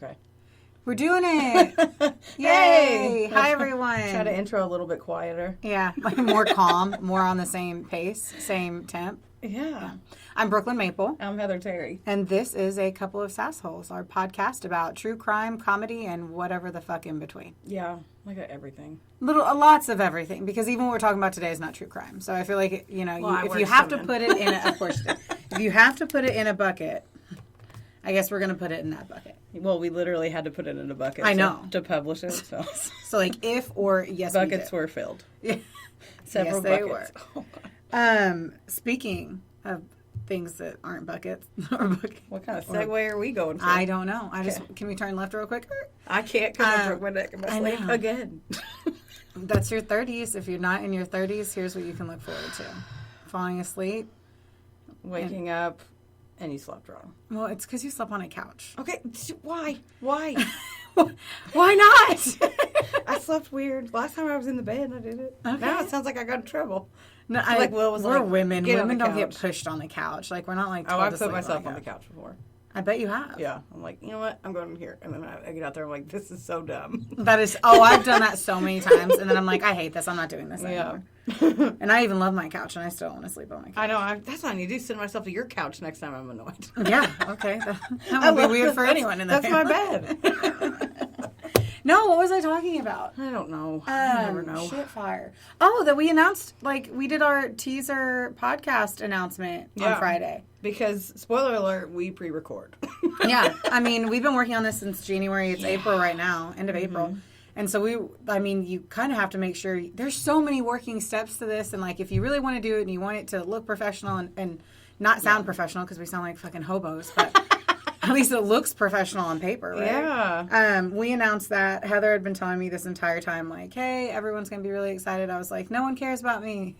Okay. We're doing it. Yay. Hi, everyone. Try to intro a little bit quieter. Yeah. More calm, more on the same pace, same temp. Yeah. I'm Brooklyn Maple. I'm Heather Terry. And this is a couple of Sassholes, our podcast about true crime, comedy, and whatever the fuck in between. Yeah. Like everything. Lots of everything, because even what we're talking about today is not true crime. So I feel like, if you have to put it in of course, if you have to put it in a bucket, I guess we're going to put it in that bucket. Well, we literally had to put it in a bucket. I know. To publish it. So, like if or yes, buckets were filled. Yeah. Several yes, buckets. They were. Speaking of things that aren't buckets. What kind of segue are we going for? I don't know. Can we turn left real quick? I can't because I broke my neck in my sleep again. That's your 30s. If you're not in your 30s, here's what you can look forward to. Falling asleep. Waking up, and you slept wrong. Well, it's because you slept on a couch. Okay, why? Why? Why not? I slept weird. Last time I was in the bed, I did it. Okay. Now it sounds like I got in trouble. No, we're women. Women don't get pushed on the couch. Like, we're not like told I've to put sleep myself on the couch before. I bet you have. Yeah. I'm like, you know what? I'm going in here. And then I get out there, I'm like, this is so dumb. I've done that so many times. And then I'm like, I hate this. I'm not doing this anymore. And I even love my couch, and I still want to sleep on my couch. I know. That's what I need to do. Send myself to your couch next time I'm annoyed. Yeah. Okay. That would be weird for anyone in the family. That's my bed. No, what was I talking about? I don't know. I never know. Shit fire. Oh, that we announced, we did our teaser podcast announcement on Friday. Because, spoiler alert, we pre-record. Yeah. I mean, we've been working on this since January. It's April right now, end of April. And so you kind of have to make sure, there's so many working steps to this. And, if you really want to do it and you want it to look professional and not sound professional, because we sound like fucking hobos, but... At least it looks professional on paper, right? Yeah. We announced that. Heather had been telling me this entire time, hey, everyone's going to be really excited. I was like, no one cares about me.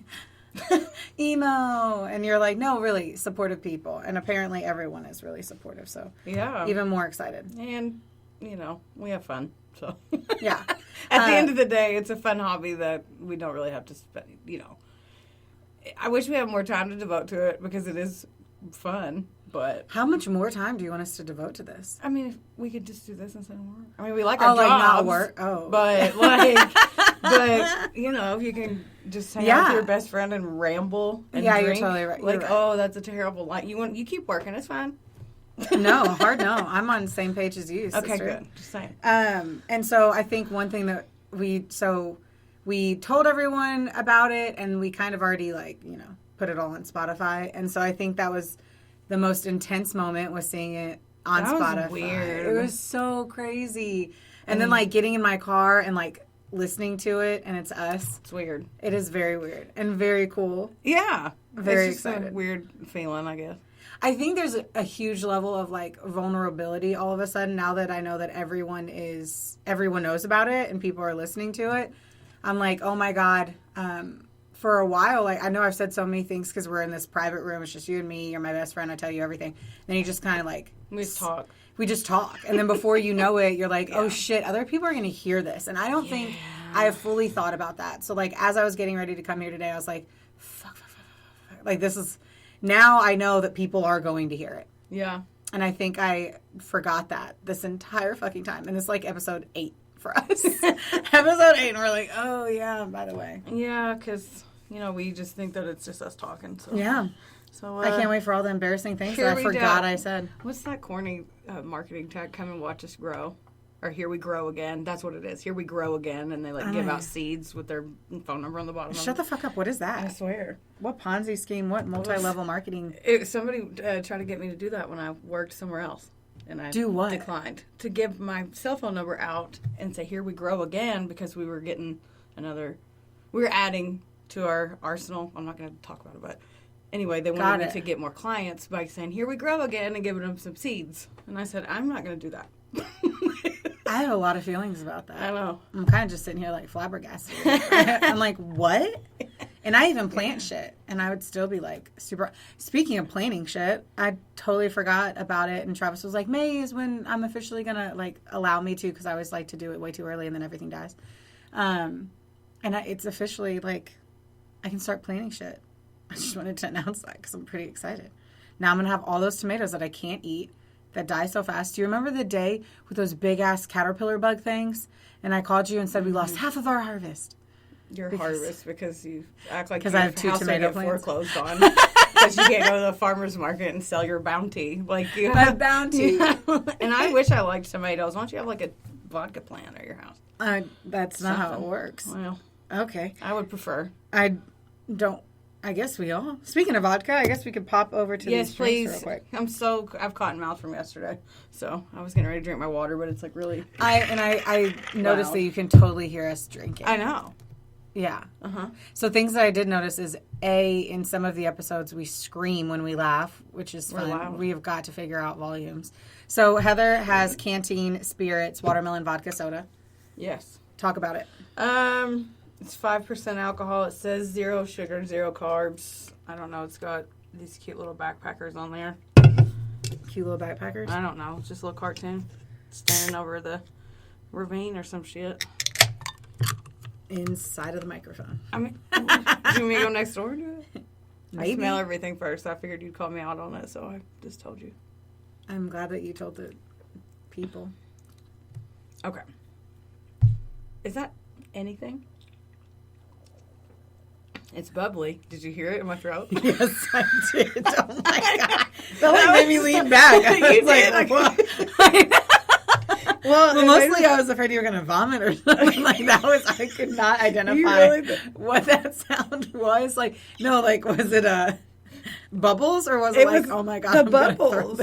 Emo. And you're like, no, really, supportive people. And apparently everyone is really supportive. So even more excited. And, we have fun. So yeah. At the end of the day, it's a fun hobby that we don't really have to spend, I wish we had more time to devote to it because it is fun. But how much more time do you want us to devote to this? I mean, if we could just do this instead of work. I mean, we like our jobs. Not work. Oh. But, if you can just hang out with your best friend and ramble and drink. You're totally right. You're right. That's a terrible life. You keep working. It's fine. No. I'm on the same page as you, sister. Okay, good. Just saying. And so I think one thing that we told everyone about it, and we kind of already, put it all on Spotify. And so I think that was... the most intense moment was seeing it on Spotify. Was weird. It was so crazy. And then getting in my car and listening to it, and it's us. It's weird. It is very weird and very cool. Yeah. Very it's just excited. A weird feeling, I guess. I think there's a huge level of vulnerability all of a sudden now that I know that everyone knows about it and people are listening to it. I'm like, oh my God. For a while, I know I've said so many things because we're in this private room. It's just you and me. You're my best friend. I tell you everything. Then you just kind of we just talk. We just talk. And then before you know it, you're like, oh shit, other people are going to hear this. And I don't think I have fully thought about that. So as I was getting ready to come here today, I was like, fuck. This is, now I know that people are going to hear it. Yeah. And I think I forgot that this entire fucking time. And it's episode 8 for us. Episode 8. And we're like, oh yeah, by the way. Yeah, because... we just think that it's just us talking. So. Yeah. So I can't wait for all the embarrassing things that I forgot I said. What's that corny marketing tag? Come and watch us grow. Or here we grow again. That's what it is. Here we grow again. And they give out seeds with their phone number on the bottom. Shut the fuck up. What is that? I swear. What Ponzi scheme? What multi-level marketing? Somebody tried to get me to do that when I worked somewhere else. And I declined. To give my cell phone number out and say, here we grow again, because we were getting we were adding to our arsenal. I'm not going to talk about it, but anyway, they wanted me to get more clients by saying, here we grow again, and giving them some seeds. And I said, I'm not going to do that. I have a lot of feelings about that. I know. I'm kind of just sitting here flabbergasted. I'm like, what? And I even plant shit. And I would still be super... Speaking of planting shit, I totally forgot about it. And Travis was like, May is when I'm officially going to allow me to, because I always like to do it way too early and then everything dies. And it's officially I can start planting shit. I just wanted to announce that because I'm pretty excited. Now I'm going to have all those tomatoes that I can't eat that die so fast. Do you remember the day with those big-ass caterpillar bug things? And I called you and said we lost half of our harvest. Your harvest, because you act like I have 2 tomato plants foreclosed on. Because you can't go to the farmer's market and sell your bounty. Like you have bounty. And I wish I liked tomatoes. Why don't you have like a vodka plant at your house? That's not how it works. Well, okay. I would prefer. I guess we all. Speaking of vodka, I guess we could pop over to these drinks real quick. I've cotton mouth from yesterday, so I was getting ready to drink my water, but it's like really. I noticed that you can totally hear us drinking. I know. Yeah. So things that I did notice is in some of the episodes we scream when we laugh, which is fun. Loud. We have got to figure out volumes. So Heather has Canteen Spirits watermelon vodka soda. Yes. Talk about it. It's 5% alcohol. It says 0 sugar, 0 carbs. I don't know. It's got these cute little backpackers on there. Cute little backpackers? I don't know. It's just a little cartoon standing over the ravine or some shit. Inside of the microphone. I mean, do you want me to go next door and do it? Maybe. I smell everything first. I figured you'd call me out on it, so I just told you. I'm glad that you told the people. Okay. Is that anything? It's bubbly. Did you hear it in my throat? Yes, I did. Oh my god. That made me lean back. I was like, well, mostly I was afraid you were going to vomit or something. Like that was, I could not identify what that sound was. Like, no, like, was it bubbles or was it like, oh my god, the bubbles?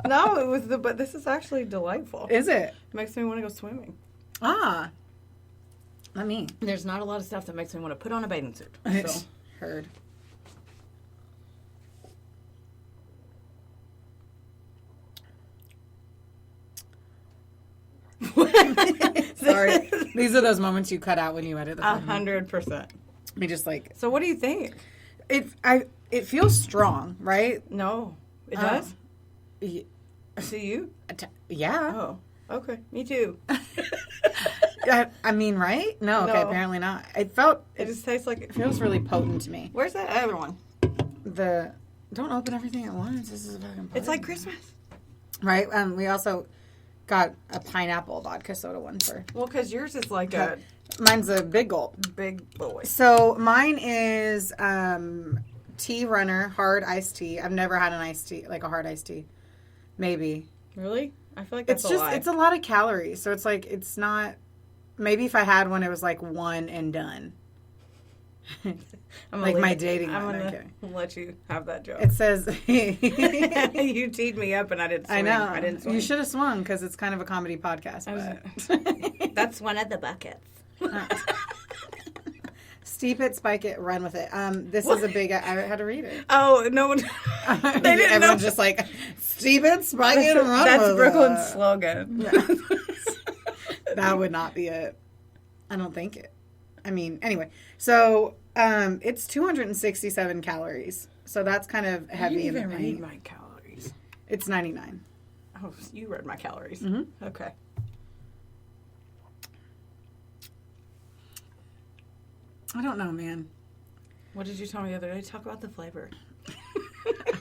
No, it was but this is actually delightful. Is it? Makes me want to go swimming. Ah. Not me. There's not a lot of stuff that makes me want to put on a bathing suit. So. Heard. Sorry. These are those moments you cut out when you edit the phone. 100%. Me just like. So what do you think? It feels strong, right? No. It does? Yeah. To you? Yeah. Oh. Okay. Me too. I mean, right? No, okay, apparently not. It just tastes like it feels really potent to me. Where's that other one? Don't open everything at once. This is a fucking It's like Christmas. Right? We also got a pineapple vodka soda one for. Well, because yours is like mine's a big gulp. Big boy. So mine is Tea Runner hard iced tea. I've never had an iced tea, like a hard iced tea. Maybe. Really? I feel like that's it's a lot of calories. So it's like, it's not, maybe if I had one, it was like one and done. Like my dating I'm one. going to let you have that joke. It says, you teed me up and I didn't swing. I know. I didn't swing. You should have swung because it's kind of a comedy podcast. But. That's one of the buckets. Steep it, spike it, run with it. This is a big. I had to read it. Oh, no one. They didn't Everyone's know. just like, steep it, spike it, and run with it. That's Brooklyn's slogan. That would not be it. I don't think it. I mean, anyway. So it's 267 calories. So that's kind of heavy. You didn't even read my calories. It's 99. Oh, you read my calories. Mm-hmm. Okay. I don't know, man. What did you tell me the other day? Talk about the flavor.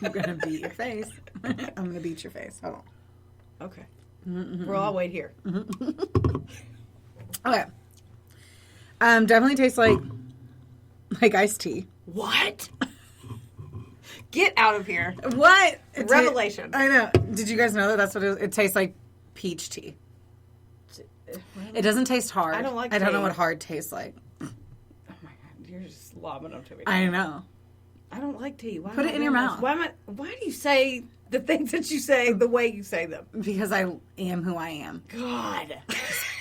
I'm going to beat your face. I'm going to beat your face. Hold on. Okay. Mm-hmm. We'll all wait here. Mm-hmm. Okay. Definitely tastes like iced tea. What? Get out of here. What? Revelation. I know. Did you guys know that that's what it tastes like? Peach tea. It doesn't taste hard. I don't like I don't know tea. what hard tastes like. You're just lobbing them to me. I know. I don't like tea. Why Put it in your mouth. Why do you say the things that you say the way you say them? Because I am who I am. God.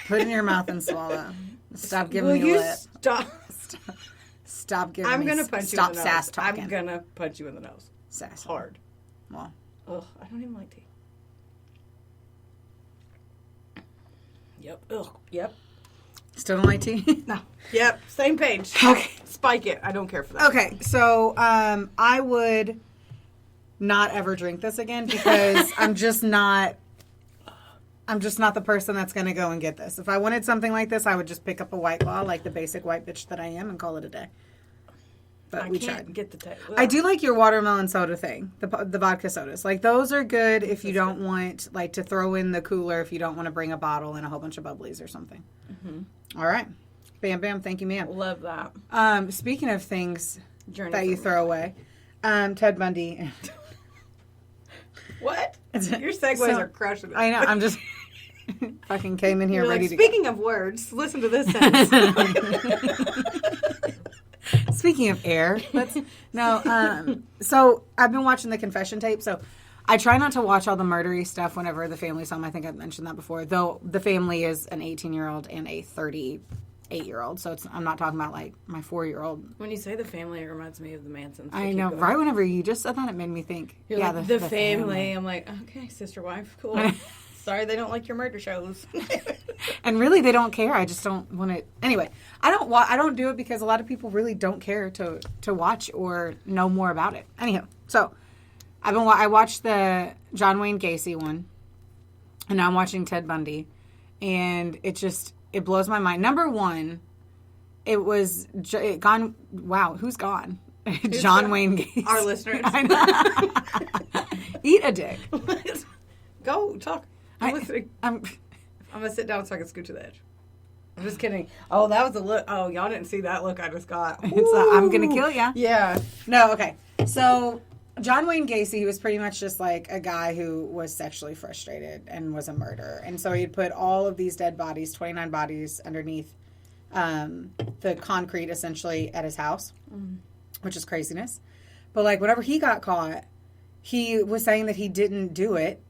Put it in your mouth and swallow. Stop giving Will me you lip. Stop giving I'm me. gonna punch stop you in the nose. sass talking. I'm gonna punch you in the nose. Sass. Hard. Well. Ugh, I don't even like tea. Yep. Ugh. Yep. Still don't like tea? No. Yep. Same page. Okay. Spike it. I don't care for that. Okay. So I would not ever drink this again because I'm just not the person that's going to go and get this. If I wanted something like this, I would just pick up a White Claw, like the basic white bitch that I am, and call it a day. but we tried. Get the taste. I do like your watermelon soda thing, the vodka sodas. Like, those are good if you don't want, like, to throw in the cooler if you don't want to bring a bottle and a whole bunch of bubblies or something. Mm-hmm. All right. Bam, bam. Thank you, ma'am. Love that. Speaking of things that you throw away, Ted Bundy. What? Your segues are crushing it. I know. I'm just fucking came in here You're ready like, to speaking of words, listen to this sentence. Speaking of air, so I've been watching the confession tape. So I try not to watch all the murdery stuff whenever the family's home. I think I've mentioned that before. Though the family is an 18-year-old and a 38-year-old. So I'm not talking about like my 4-year-old. When you say the family, it reminds me of the Mansons. I know. Right whenever you just said that, it made me think. You're like, the family. I'm like, okay, sister, wife, cool. Sorry they don't like your murder shows. And really, they don't care. I just don't want to. Anyway, I don't do it because a lot of people really don't care to watch or know more about it. Anyhow, so I watched the John Wayne Gacy one, and now I'm watching Ted Bundy, and it blows my mind. Number one, it gone. Wow, who's gone? John Wayne Gacy. Our listeners. I know. Eat a dick. Go talk. I'm listening. I'm gonna sit down so I can scoot to the edge. I'm just kidding. Oh, that was a look. Oh, y'all didn't see that look I just got. It's I'm gonna kill ya. Yeah. No. Okay. So John Wayne Gacy, he was pretty much just like a guy who was sexually frustrated and was a murderer, and so he'd put all of these dead bodies, 29 bodies, underneath the concrete, essentially at his house, which is craziness. But like, whenever he got caught, he was saying that he didn't do it.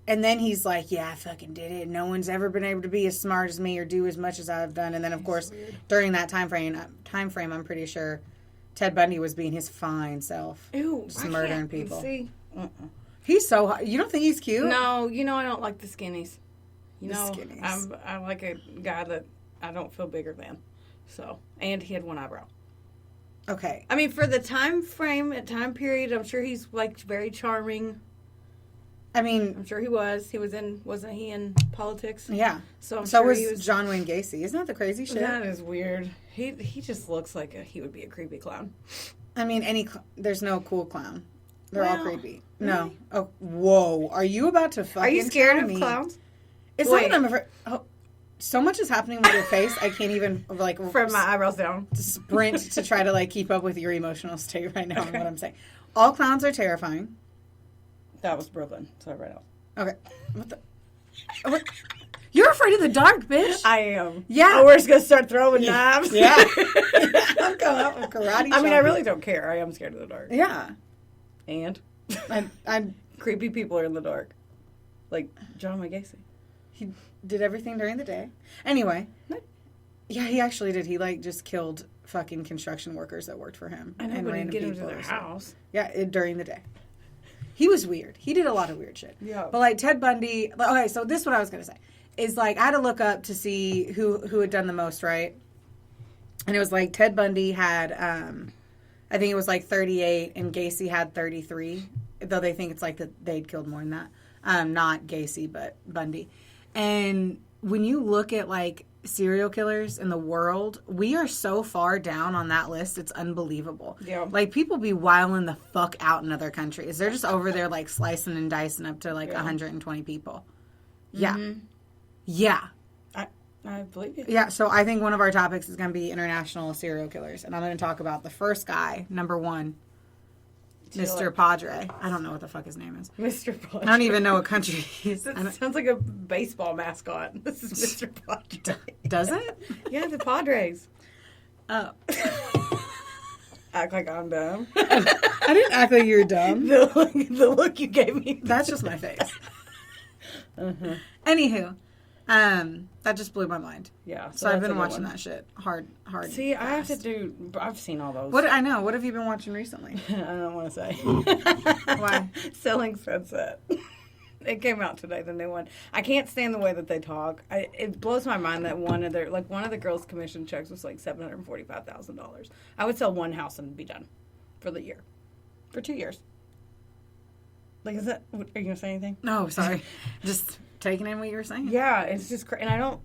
And then he's like, yeah, I fucking did it. No one's ever been able to be as smart as me or do as much as I've done. And then, of course, during that time frame, I'm pretty sure Ted Bundy was being his fine self. Ew. Just murdering people. See? He's so hot. You don't think he's cute? No, I don't like the skinnies. Skinnies. I like a guy that I don't feel bigger than. So, and he had one eyebrow. Okay. I mean, for the time period, I'm sure he's like very charming. I mean, I'm sure he was. Wasn't he in politics? Yeah. So sure was John Wayne Gacy. Isn't that the crazy shit? That is weird. He just looks like he would be a creepy clown. I mean, there's no cool clown. They're all creepy. Really? No. Oh, whoa. Are you about to fucking Are you scared of me? clowns? It's not that I'm afraid. Oh, so much is happening with your face. I can't even like from my eyebrows down sprint to try to like keep up with your emotional state right now. Okay. And what I'm saying. All clowns are terrifying. That was Brooklyn. So right now. Okay. What? You're afraid of the dark, bitch. I am. Yeah. Oh, we're just gonna start throwing knives. Yeah. I'm coming up with karate. I mean, I really don't care. I am scared of the dark. Yeah. And I'm creepy people are in the dark, like John Wayne Gacy. He did everything during the day. Anyway. Yeah, he actually did. He like just killed fucking construction workers that worked for him. I know, but he'd get into their house. Yeah, during the day. He was weird. He did a lot of weird shit. Yeah. But like Ted Bundy. Okay, so this is what I was gonna say. Is like I had to look up to see who had done the most, right? And it was like Ted Bundy had, I think it was like 38, and Gacy had 33. Though they think it's like that they'd killed more than that. Not Gacy, but Bundy. And when you look at like serial killers in the world, we are so far down on that list, it's unbelievable. Yeah. Like people be wilding the fuck out in other countries. They're just over there like slicing and dicing up to like 120 people. Yeah. Mm-hmm. Yeah. I believe you. Yeah, so I think one of our topics is going to be international serial killers. And I'm going to talk about the first guy, number one, Mr. Padre. I don't know what the fuck his name is. Mr. Padre. I don't even know what country he's in. That sounds like a baseball mascot. This is Mr. Padre. Does it? Yeah, the Padres. Oh. Act like I'm dumb. I didn't act like you're dumb. The look you gave me. That's just my face. Uh-huh. Anywho. That just blew my mind. Yeah. So I've been watching that shit hard. See, fast. I have to do. I've seen all those. What I know. What have you been watching recently? I don't want to say. Why? Selling Sunset. It came out today, the new one. I can't stand the way that they talk. It blows my mind that one of the girls' commission checks was like $745,000. I would sell one house and be done for the year, for 2 years. Like, is that? Are you gonna say anything? No, sorry. Just taking in what you were saying. Yeah, it's just and I don't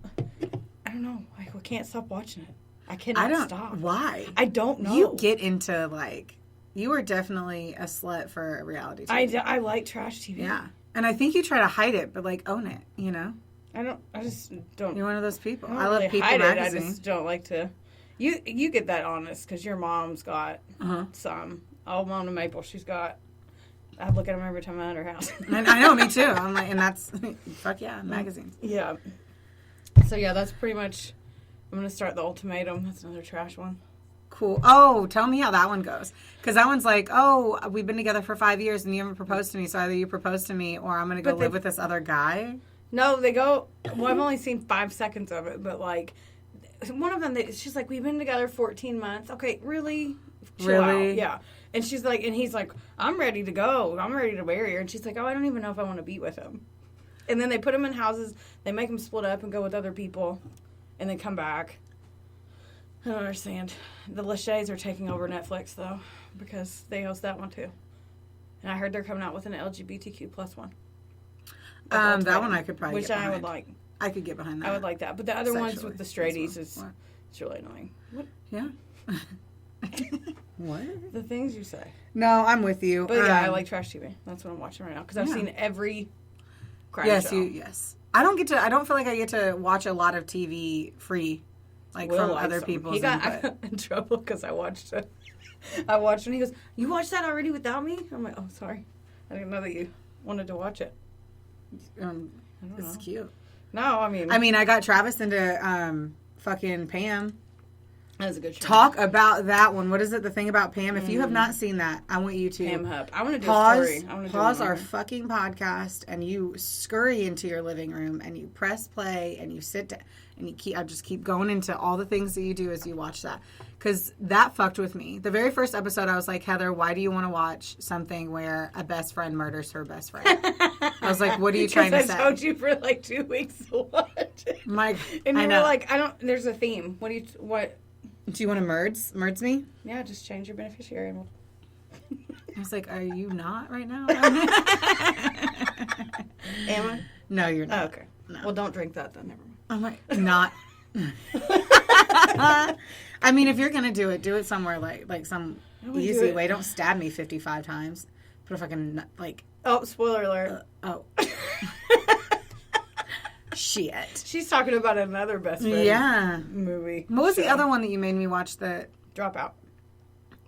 know. I can't stop watching it. I cannot stop. Why? I don't know. You get into, like, you are definitely a slut for reality TV. I like trash TV. Yeah. And I think you try to hide it, but, like, own it, you know? I just don't. You're one of those people. I really love People hide magazine. I just don't like to. You get that honest because your mom's got some. Oh, Mona Maple, she's got. I look at them every time I'm at her house. I know, me too. I'm like, and that's, fuck yeah, magazines. Yeah. So, yeah, that's pretty much, I'm going to start the ultimatum. That's another trash one. Cool. Oh, tell me how that one goes. Because that one's like, oh, we've been together for 5 years and you haven't proposed to me, so either you propose to me or I'm going to go live with this other guy. No, they go, well, I've only seen 5 seconds of it, but, like, one of them, she's like, we've been together 14 months. Okay, really? Chill out. Yeah. And she's like, and he's like, I'm ready to go. I'm ready to marry her. And she's like, oh, I don't even know if I want to be with him. And then they put him in houses. They make him split up and go with other people. And then come back. I don't understand. The Lachey's are taking over Netflix, though, because they host that one, too. And I heard they're coming out with an LGBTQ plus one. That one I could probably get behind. I would like. I could get behind that. I would like that. But the other ones with the straighties it's really annoying. What? Yeah. What? The things you say. No, I'm with you. But yeah, I like trash TV. That's what I'm watching right now because I've seen every crime show. Yes. I don't feel like I get to watch a lot of TV free, like from other people's. I got in trouble because I watched it. And he goes, "You watched that already without me?" I'm like, "Oh, sorry, I didn't know that you wanted to watch it." It's cute. No, I mean, I got Travis into fucking Pam. That was a good show. Talk about that one. What is it? The thing about Pam. If you have not seen that, I want you to Pam Hupp. I want to do a story. Pause our fucking podcast, and you scurry into your living room, and you press play, and you sit down, and I just keep going into all the things that you do as you watch that, because that fucked with me. The very first episode, I was like, Heather, why do you want to watch something where a best friend murders her best friend? I was like, what are you trying to say? I told you for like 2 weeks to watch it. And you were like, there's a theme. What? Do you want to merge me? Yeah, just change your beneficiary. I was like, are you not right now? Am I? No, you're not. Oh, okay. No. Well, don't drink that then. Never mind. I'm like, not. I mean, if you're going to do it somewhere like some easy way. Don't stab me 55 times. Put a fucking, like... Oh, spoiler alert. Shit. She's talking about another best friend movie. What was the other one that you made me watch? The Dropout.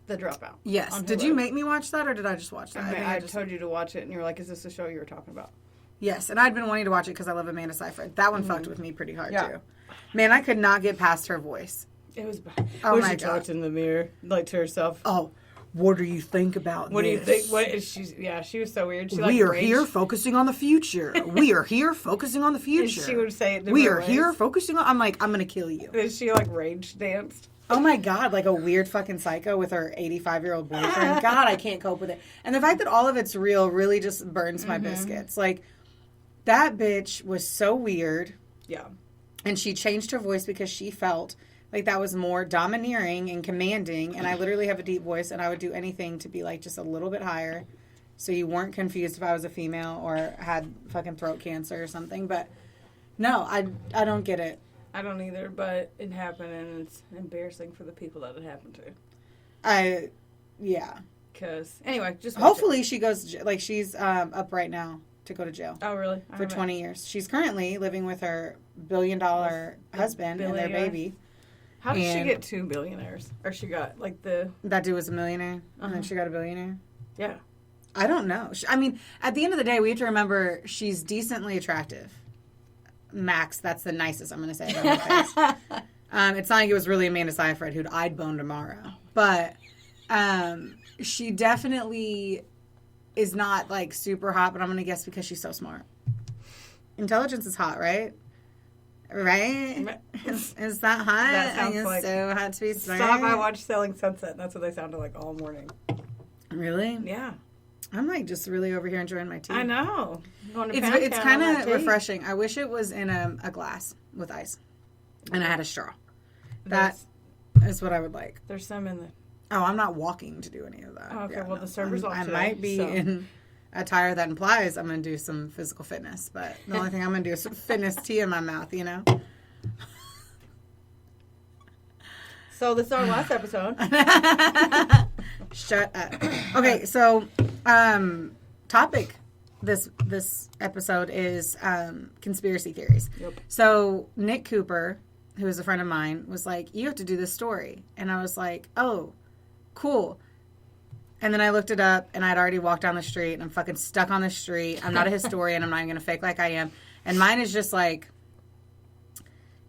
The Dropout. Yes. Did you make me watch that, or did I just watch that? I told you to watch it, and you were like, is this the show you were talking about? Yes, and I'd been wanting to watch it because I love Amanda Seyfried. That one fucked with me pretty hard, too. Man, I could not get past her voice. It was bad. Oh, when my she God. talked in the mirror, like to herself. Oh, what do you think about this? What do you think? What is she? Yeah, she was so weird. We are here focusing on the future. We are here focusing on the future. And she would say it. We are here focusing on. I'm like, I'm going to kill you. And she like rage danced. Oh my God, like a weird fucking psycho with her 85-year-old boyfriend. God, I can't cope with it. And the fact that all of it's real really just burns my biscuits. Like, that bitch was so weird. Yeah. And she changed her voice because she felt like that was more domineering and commanding. And I literally have a deep voice, and I would do anything to be like just a little bit higher, so you weren't confused if I was a female or had fucking throat cancer or something. But no, I don't get it. I don't either, but it happened, and it's embarrassing for the people that it happened to. Yeah. Because, anyway, just hopefully she goes, like, she's up right now to go to jail. Oh, really? For 20 years. She's currently living with her billion-dollar husband and their baby. How did she get 2 billionaires? Or she got, like, That dude was a millionaire, and then she got a billionaire? Yeah. I don't know. I mean, at the end of the day, we have to remember she's decently attractive. Max, that's the nicest I'm going to say about her face. It's not like it was really Amanda Seyfried who'd I'd bone tomorrow. But she definitely is not, like, super hot, but I'm going to guess because she's so smart. Intelligence is hot, right? Right? Is that hot? That sounds like so hot to be smart. Stop, I watched Selling Sunset. That's what they sounded like all morning. Really? Yeah. I'm like just really over here enjoying my tea. I know. It's kind of refreshing. I wish it was in a glass with ice, and I had a straw. That is what I would like. There's some in the. Oh, I'm not walking to do any of that. Oh, okay, well the server's off. I might be in attire that implies I'm going to do some physical fitness, but the only thing I'm going to do is some fitness tea in my mouth. You know. So this is our last episode. Shut up. Okay, so topic this episode is conspiracy theories. Yep. So Nick Cooper, who is a friend of mine, was like, you have to do this story. And I was like, oh, cool. And then I looked it up, and I'd already walked down the street, and I'm fucking stuck on the street. I'm not a historian. I'm not even going to fake like I am. And mine is just like,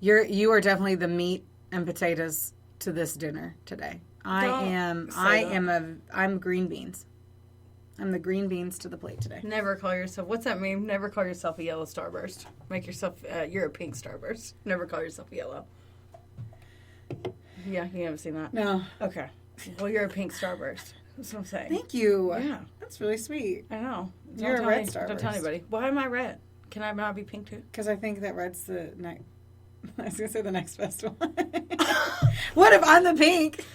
you are definitely the meat and potatoes to this dinner today. I'm green beans. I'm the green beans to the plate today. Never call yourself, what's that mean? Never call yourself a yellow starburst. Make yourself, you're a pink starburst. Never call yourself a yellow. Yeah, you haven't seen that? No. Okay. Well, you're a pink starburst. That's what I'm saying. Thank you. Yeah. That's really sweet. I know. You're a red starburst. Don't tell anybody. Why am I red? Can I not be pink too? Because I think that red's the next... I was going to say the next best one. What if I'm the pink?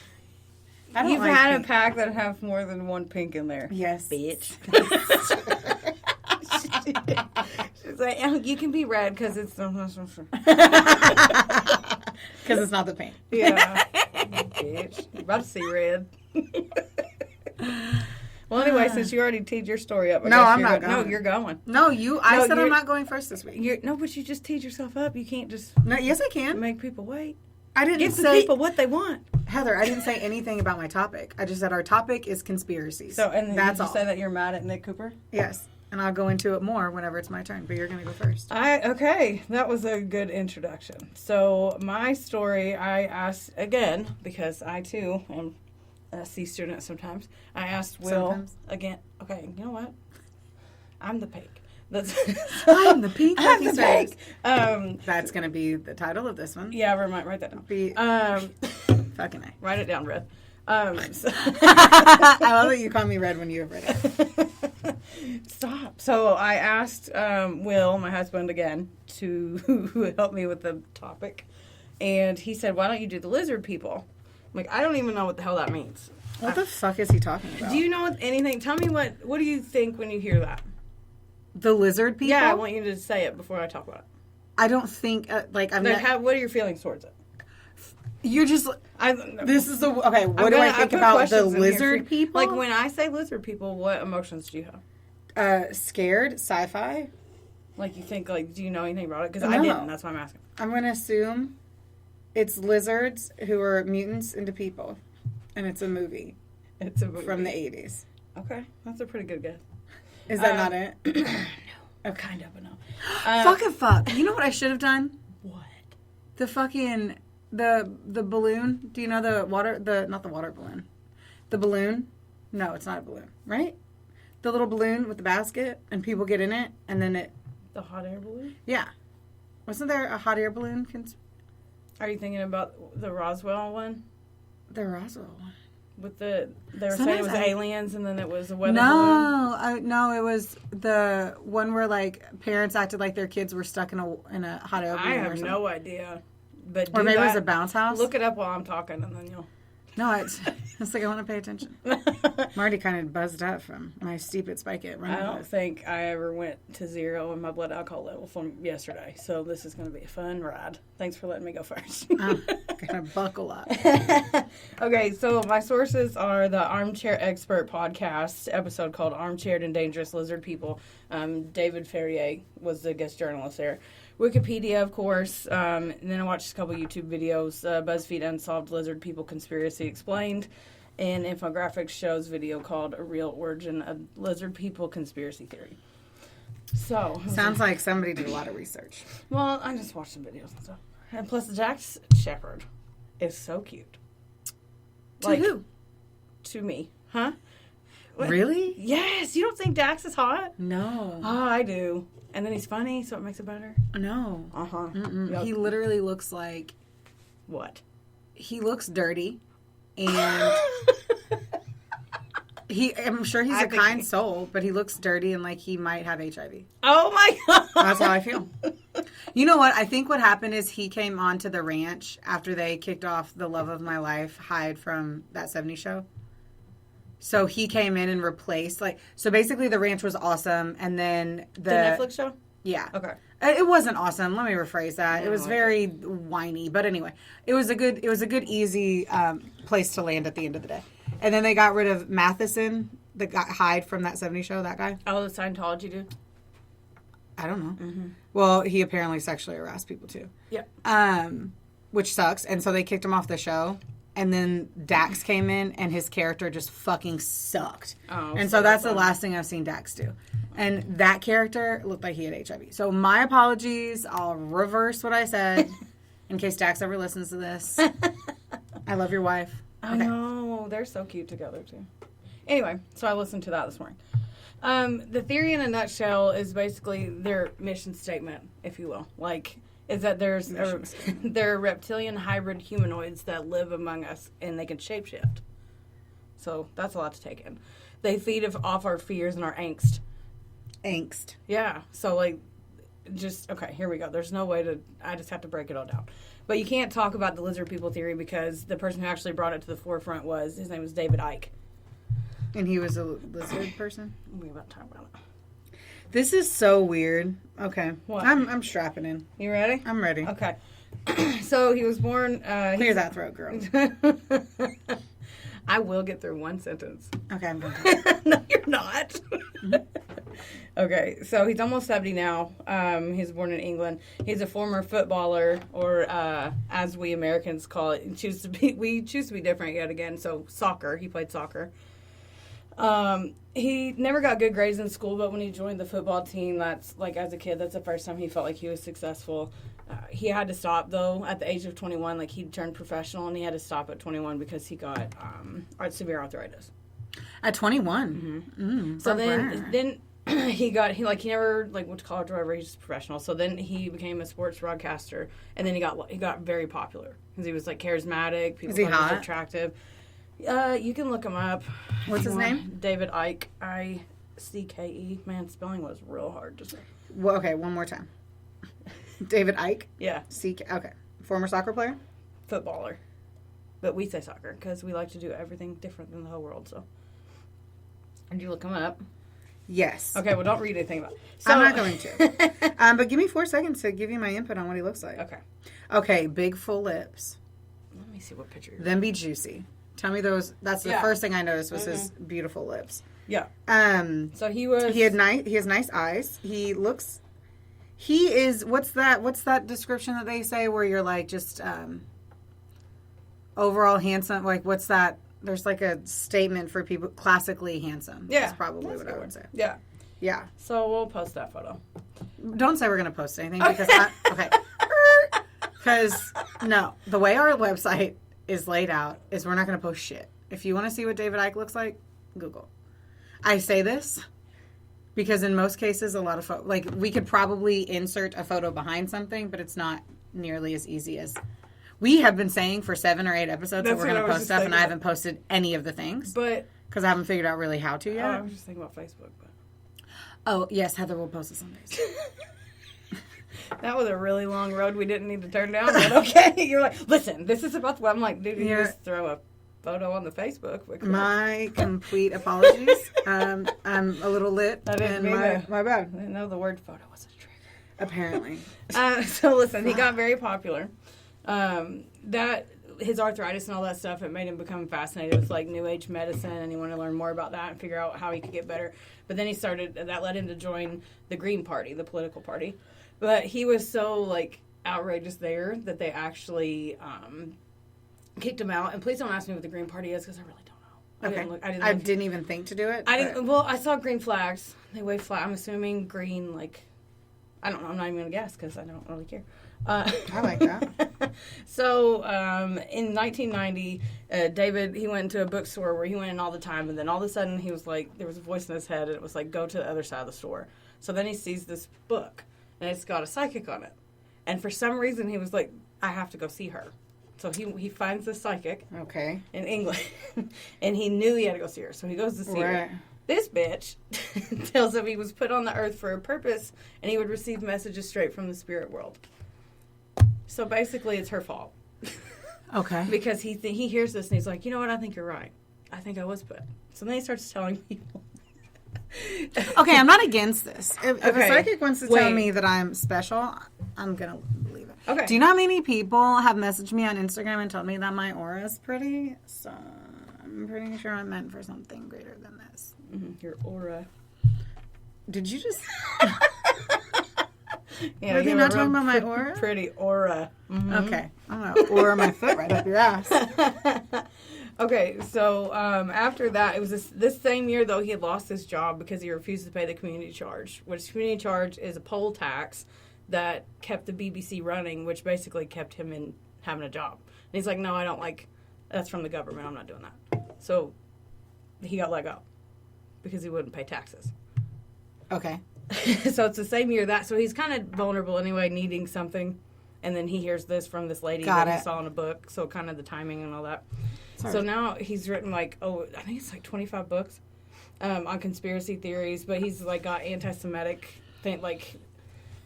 You've had a pack that have more than one pink in there. Yes. Bitch. She's like, oh, you can be red because it's... Because it's not the pink. Yeah. Bitch. You're about to see red. Well, anyway, since you already teed your story up. I'm not going. No, you're going. No, I said I'm not going first this week. No, but you just teed yourself up. You can't just... No, yes, I can. Make people wait. I didn't Give say... the people what they want. Heather, I didn't say anything about my topic. I just said our topic is conspiracies. So, and that's did you all. say that you're mad at Nick Cooper? Yes. And I'll go into it more whenever it's my turn. But you're going to go first. Okay. That was a good introduction. So, my story, I asked, again, because I, too, am a C student sometimes. I asked Will, again, okay, you know what? I'm the pink. I'm the pink. I'm the pink. That's going to be the title of this one. Yeah, write that down. Fucking A. Write it down, Red. I love that you call me Red when you have read it. Stop. So I asked Will, my husband, again, to help me with the topic. And he said, why don't you do the lizard people? I'm like, I don't even know what the hell that means. What the fuck is he talking about? Do you know anything? Tell me what do you think when you hear that? The lizard people? Yeah, I want you to say it before I talk about it. I don't think, what are your feelings towards it? You're just... this is the... Okay, what do I think about the lizard people? Like, when I say lizard people, what emotions do you have? Scared, sci-fi. Like, you think, do you know anything about it? Because I didn't, that's why I'm asking. I'm going to assume it's lizards who are mutants into people. And it's a movie. It's a movie. From the 80s. Okay, that's a pretty good guess. Is that not it? No. Okay. Kind of, but no. Fuck. You know what I should have done? What? The fucking... The balloon. Do you know not the water balloon. The balloon? No, it's not a balloon, right? The little balloon with the basket and people get in it and then it... The hot air balloon? Yeah. Wasn't there a hot air balloon? Are you thinking about the Roswell one? The Roswell one. With they were saying it was aliens and then it was a weather balloon? No, it was the one where parents acted like their kids were stuck in a hot air balloon. I have no idea. But or maybe it was a bounce house. Look it up while I'm talking, and then you'll. No, it's like I want to pay attention. I'm already kind of buzzed up from my stupid spike it. I don't think I ever went to 0 in my blood alcohol level from yesterday, so this is going to be a fun ride. Thanks for letting me go first. Gonna buckle up. Okay, so my sources are the Armchair Expert podcast episode called "Armchaired and Dangerous Lizard People." David Ferrier was the guest journalist there. Wikipedia, of course, and then I watched a couple YouTube videos. BuzzFeed Unsolved Lizard People Conspiracy Explained, and Infographics shows video called A Real Origin of Lizard People Conspiracy Theory. So sounds like somebody did a lot of research. Well, I just watched some videos and stuff. And plus, the Jax Shepherd is so cute. To who? To me. Huh? Really? Yes. You don't think Dax is hot? No. Oh, I do. And then he's funny, so it makes it better. No. Uh-huh. Yep. He literally looks like... What? He looks dirty. And... I'm sure he's a kind soul, but he looks dirty and like he might have HIV. Oh, my God. That's how I feel. You know what? I think what happened is he came onto the ranch after they kicked off the Love of My Life hide from That 70s Show. So he came in and replaced, so basically the ranch was awesome, and then the Netflix show? Yeah. Okay. It wasn't awesome. Let me rephrase that. It was very whiny, but anyway, it was a good, easy place to land at the end of the day. And then they got rid of Matheson, the guy Hyde from that '70s show. That guy. Oh, the Scientology dude. I don't know. Mm-hmm. Well, he apparently sexually harassed people too. Yep. Which sucks. And so they kicked him off the show. And then Dax came in, and his character just fucking sucked. Oh, and so that's the last thing I've seen Dax do. And that character looked like he had HIV. So my apologies. I'll reverse what I said in case Dax ever listens to this. I love your wife. Okay. I know. They're so cute together, too. Anyway, so I listened to that this morning. The theory in a nutshell is basically their mission statement, if you will. Is that there are reptilian hybrid humanoids that live among us, and they can shapeshift. So that's a lot to take in. They feed off our fears and our angst. Angst. Yeah. So, okay, here we go. There's no way to, I just have to break it all down. But you can't talk about the lizard people theory because the person who actually brought it to the forefront his name was David Icke. And he was a lizard person? We're about to talk about it. This is so weird. Okay. What? I'm strapping in. You ready? I'm ready. Okay. So he was born... Clear that throat, girl. I will get through one sentence. Okay, I'm going No, you're not. Okay, so he's almost 70 now. He's born in England. He's a former footballer, or as we Americans call it, we choose to be different yet again. So soccer. He played soccer. He never got good grades in school, but when he joined the football team, that's as a kid, that's the first time he felt like he was successful. He had to stop though at the age of 21. He turned professional, and he had to stop at 21 because he got severe arthritis. At 21. Mm-hmm. So then he never went to college or whatever. He's just professional. So then he became a sports broadcaster, and then he got very popular because he was charismatic. People thought he was attractive. You can look him up. What's his name? David Icke. Icke. Man, spelling was real hard to say. Well, okay, one more time. David Icke? Yeah. Okay. Former soccer player? Footballer. But we say soccer because we like to do everything different than the whole world, so. Did you look him up? Yes. Okay, well, don't read anything about it. So, I'm not going to. But give me 4 seconds to give you my input on what he looks like. Okay. Okay, big full lips. Let me see what picture you're Then be juicy. Tell me those. That's the first thing I noticed was his beautiful lips. Yeah. So he has nice eyes. He is, what's that description that they say where you're just overall handsome? What's that? There's a statement for people, classically handsome. Yeah. That's probably what I would say. Yeah. Yeah. So we'll post that photo. Don't say we're going to post anything because Because, no, the way our website is laid out is we're not going to post shit. If you want to see what David Icke looks like, Google. I say this because in most cases, a lot of we could probably insert a photo behind something, but it's not nearly as easy as we have been saying for 7 or 8 episodes that we're going to post stuff, and I haven't posted any of the things. But because I haven't figured out really how to yet. I was just thinking about Facebook. But. Oh, yes, Heather will post it some days. That was a really long road we didn't need to turn down, but okay. You're like, listen, this is about the way. I'm like, dude, you just throw a photo on the Facebook. My complete apologies. I'm a little lit. I didn't my bad. I didn't know the word photo was a trigger. Apparently. So listen, he got very popular. That his arthritis and all that stuff, it made him become fascinated with New Age medicine, and he wanted to learn more about that and figure out how he could get better. But then that led him to join the Green Party, the political party. But he was so outrageous there that they actually kicked him out. And please don't ask me what the Green Party is because I really don't know. I didn't even think to do it. Well, I saw green flags. They wave flag. I'm assuming green. I don't know. I'm not even gonna guess because I don't really care. I like that. So in 1990, David, he went into a bookstore where he went in all the time, and then all of a sudden he was there was a voice in his head, and it was go to the other side of the store. So then he sees this book, and it's got a psychic on it. And for some reason, he was like, I have to go see her. So he finds this psychic in England, and he knew he had to go see her. So he goes to see her. This bitch tells him he was put on the earth for a purpose, and he would receive messages straight from the spirit world. So basically, it's her fault. Okay. Because he hears this, and he's like, you know what, I think you're right. I think I was put. So then he starts telling people. Okay, I'm not against this. If a psychic wants to tell me that I'm special, I'm going to believe it. Okay. Do you know how many people have messaged me on Instagram and told me that my aura is pretty? So I'm pretty sure I'm meant for something greater than this. Your aura. Did you just... Yeah, Are they not talking about my aura? Pretty aura. Mm-hmm. Okay. I'm going to aura my foot right up your ass. Okay, so after that, it was this same year, though, he had lost his job because he refused to pay the community charge, which community charge is a poll tax that kept the BBC running, which basically kept him in having a job. And he's like, no, I don't like, that's from the government, I'm not doing that. So he got let go because he wouldn't pay taxes. Okay. So it's the same year that, so he's kind of vulnerable anyway, needing something. And then he hears this from this lady that he saw in a book, so kind of the timing and all that. Sorry. So now he's written I think it's 25 books on conspiracy theories, but he's got anti-Semitic thing,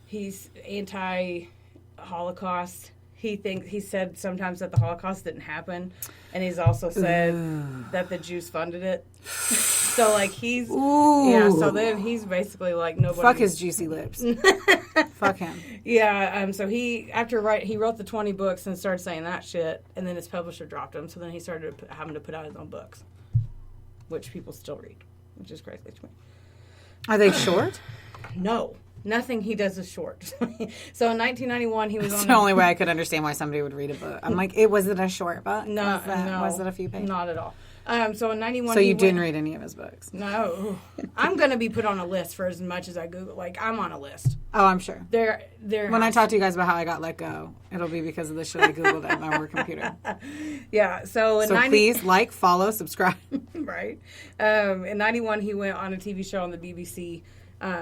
he's anti-Holocaust. He said sometimes that the Holocaust didn't happen, and he's also said that the Jews funded it. So he's so then he's basically nobody. Fuck his juicy lips. Fuck him. Yeah. So he wrote the 20 books and started saying that shit, and then his publisher dropped him. So then he started having to put out his own books, which people still read, which is crazy to me. Are they short? No. Nothing he does is short. So in 1991, he was That's on... the only way I could understand why somebody would read a book. I'm like, was it a short book? No. Was it a few pages? Not at all. So in 91... So you didn't read any of his books? No. I'm going to be put on a list for as much as I Google. I'm on a list. Oh, I'm sure. They're when I talk to you guys about how I got let go, it'll be because of the shit I Googled at my work computer. Yeah. So please follow, subscribe. Right. In 91, he went on a TV show on the BBC.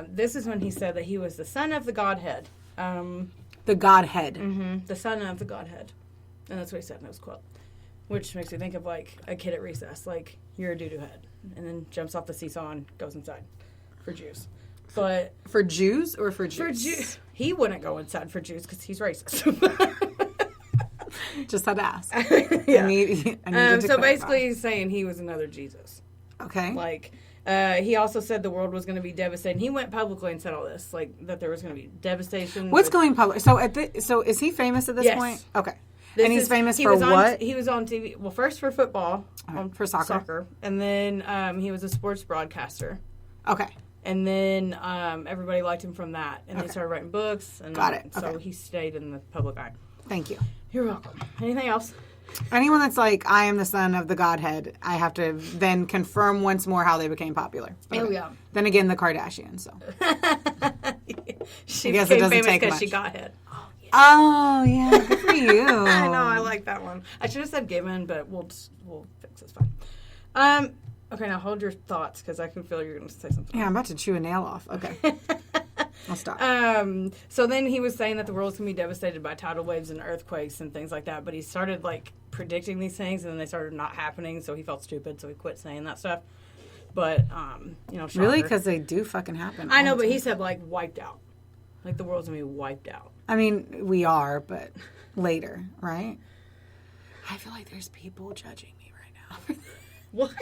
This is when he said that he was the son of the Godhead. The Godhead. Mm-hmm, the son of the Godhead. And that's what he said in his quote. Which makes me think of a kid at recess. You're a doo-doo head. And then jumps off the seesaw and goes inside for Jews. But for Jews or for Jews? For Jews. He wouldn't go inside for Jews because he's racist. Just had to ask. Yeah. I needed to so basically he's saying he was another Jesus. Okay. He also said the world was going to be devastated. He went publicly and said all this, that there was going to be devastation. What's going public? So is he famous at this point? Okay. And he's famous for what? He was on TV. Well, first for football. For soccer. And then he was a sports broadcaster. Okay. And then everybody liked him from that. And they started writing books. And got it. So he stayed in the public eye. Thank you. You're welcome. Anything else? Anyone that's I am the son of the Godhead, I have to then confirm once more how they became popular. Okay. Oh, yeah. Then again, the Kardashians, so. She became famous because she got hit. Oh, yeah. Good for you. I know. I like that one. I should have said given, but we'll fix this fine. Okay, now hold your thoughts because I can feel you're going to say something. Yeah, I'm about to chew a nail off. Okay. I'll stop. So then he was saying that the world's going to be devastated by tidal waves and earthquakes and things like that. But he started predicting these things and then they started not happening. So he felt stupid. So he quit saying that stuff. But, shocker. Really? Because they do fucking happen. I know, but he said wiped out. The world's going to be wiped out. I mean, we are, but later, right? I feel like there's people judging me right now. What?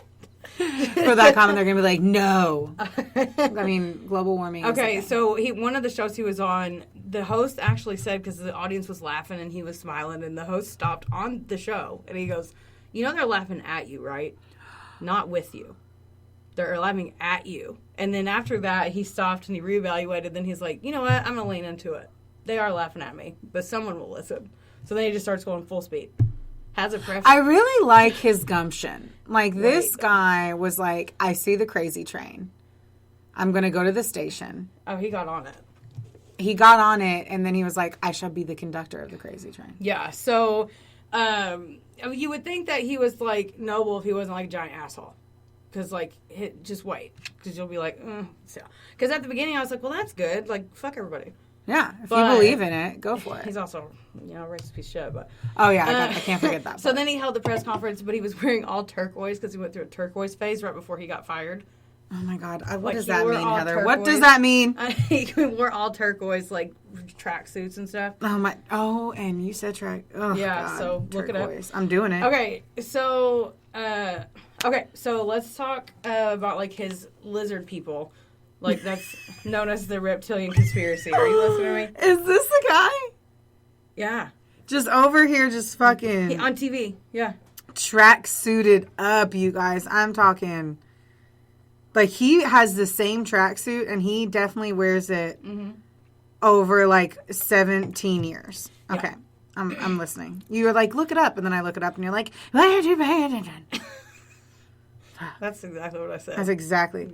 For that comment, they're going to be like, no. I mean, global warming. Okay, so one of the shows he was on, the host actually said, because the audience was laughing and he was smiling, and the host stopped on the show, and he goes, they're laughing at you, right? Not with you. They're laughing at you. And then after that, he stopped and he reevaluated. Then he's like, you know what? I'm going to lean into it. They are laughing at me, but someone will listen. So then he just starts going full speed. Has a preference. I really like his gumption. This guy was like, I see the crazy train. I'm going to go to the station. Oh, he got on it. He got on it, and then he was like, I shall be the conductor of the crazy train. Yeah, so you would think that he was noble if he wasn't a giant asshole. Because, just wait. Because you'll be like, so. Because at the beginning, I was like, well, that's good. Fuck everybody. Yeah, if you believe in it, go for it. He's also, a racist piece of shit. But oh, yeah, I can't forget that. So then he held the press conference, but he was wearing all turquoise because he went through a turquoise phase right before he got fired. Oh, my God. What does that mean, Heather? Turquoise. What does that mean? He wore all turquoise, track suits and stuff. Oh, my. Oh, and you said track. Oh, yeah, God. So look turquoise. it up. I'm doing it. Okay, so... Okay, so let's talk about, like, his lizard people. Like, that's known as the reptilian conspiracy. Are you listening to me? Is this the guy? Yeah. Just over here, just fucking... on TV, yeah. Track suited up, you guys. I'm talking... Like, he has the same tracksuit, and he definitely wears it over, like, 17 years. Okay. Yeah. I'm listening. You were like, look it up, and then I look it up, and you're like, why did you pay attention? That's exactly what I said. That's exactly.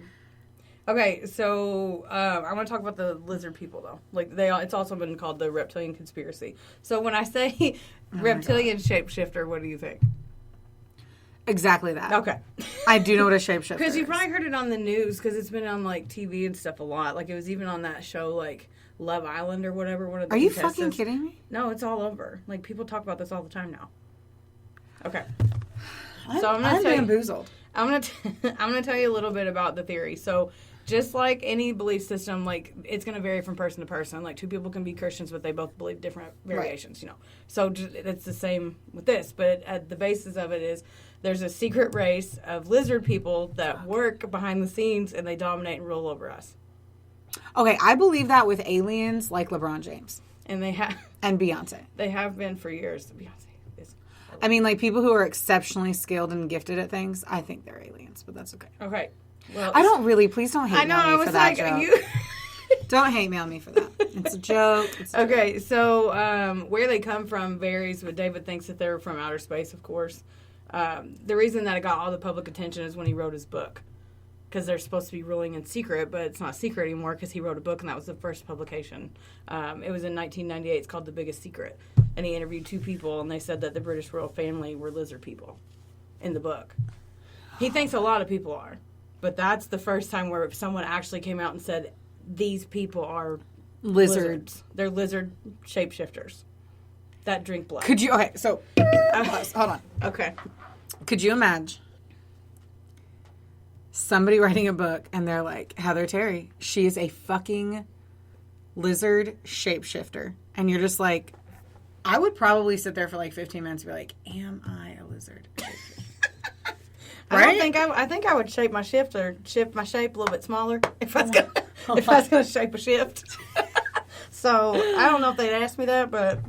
Okay, so I want to talk about the lizard people, though. Like, it's also been called the reptilian conspiracy. So when I say reptilian shapeshifter, what do you think? Exactly that. Okay. I do know what a shapeshifter is. Because you probably heard it on the news, because it's been on, like, TV and stuff a lot. Like, it was even on that show, like, Love Island or whatever. One of the Are you fucking kidding me? No, it's all over. Like, people talk about this all the time now. Okay. I'm bamboozled. I'm gonna tell you a little bit about the theory. So, just like any belief system, like, it's going to vary from person to person. Like, two people can be Christians, but they both believe different variations, you know. So, it's the same with this. But at the basis of it is there's a secret race of lizard people that work behind the scenes, and they dominate and rule over us. Okay, I believe that with aliens like LeBron James. And they have... And Beyonce. They have been for years. Beyonce is... I mean, like, people who are exceptionally skilled and gifted at things, I think they're aliens, but that's okay. Okay. Well, I don't really. Please don't hate me on me for that joke. Don't hate me on me for that. It's a joke. Okay, so where they come from varies, but David thinks that they're from outer space, of course. The reason that it got all the public attention is when he wrote his book. Because they're supposed to be ruling in secret, but it's not secret anymore because he wrote a book, and that was the first publication. It was in 1998. It's called The Biggest Secret. And he interviewed two people, and they said that the British royal family were lizard people in the book. He thinks a lot of people are. But that's the first time where someone actually came out and said, these people are lizards. They're lizard shapeshifters that drink blood. Could you... Okay, so... hold on. Okay. Could you imagine somebody writing a book and they're like, Heather Terry, she is a fucking lizard shapeshifter. And you're just like... I would probably sit there for like 15 minutes and be like, am I a lizard shapeshifter? Right? I think I would shape my shape a little bit smaller if I was gonna shape a shift. So I don't know if they'd ask me that, but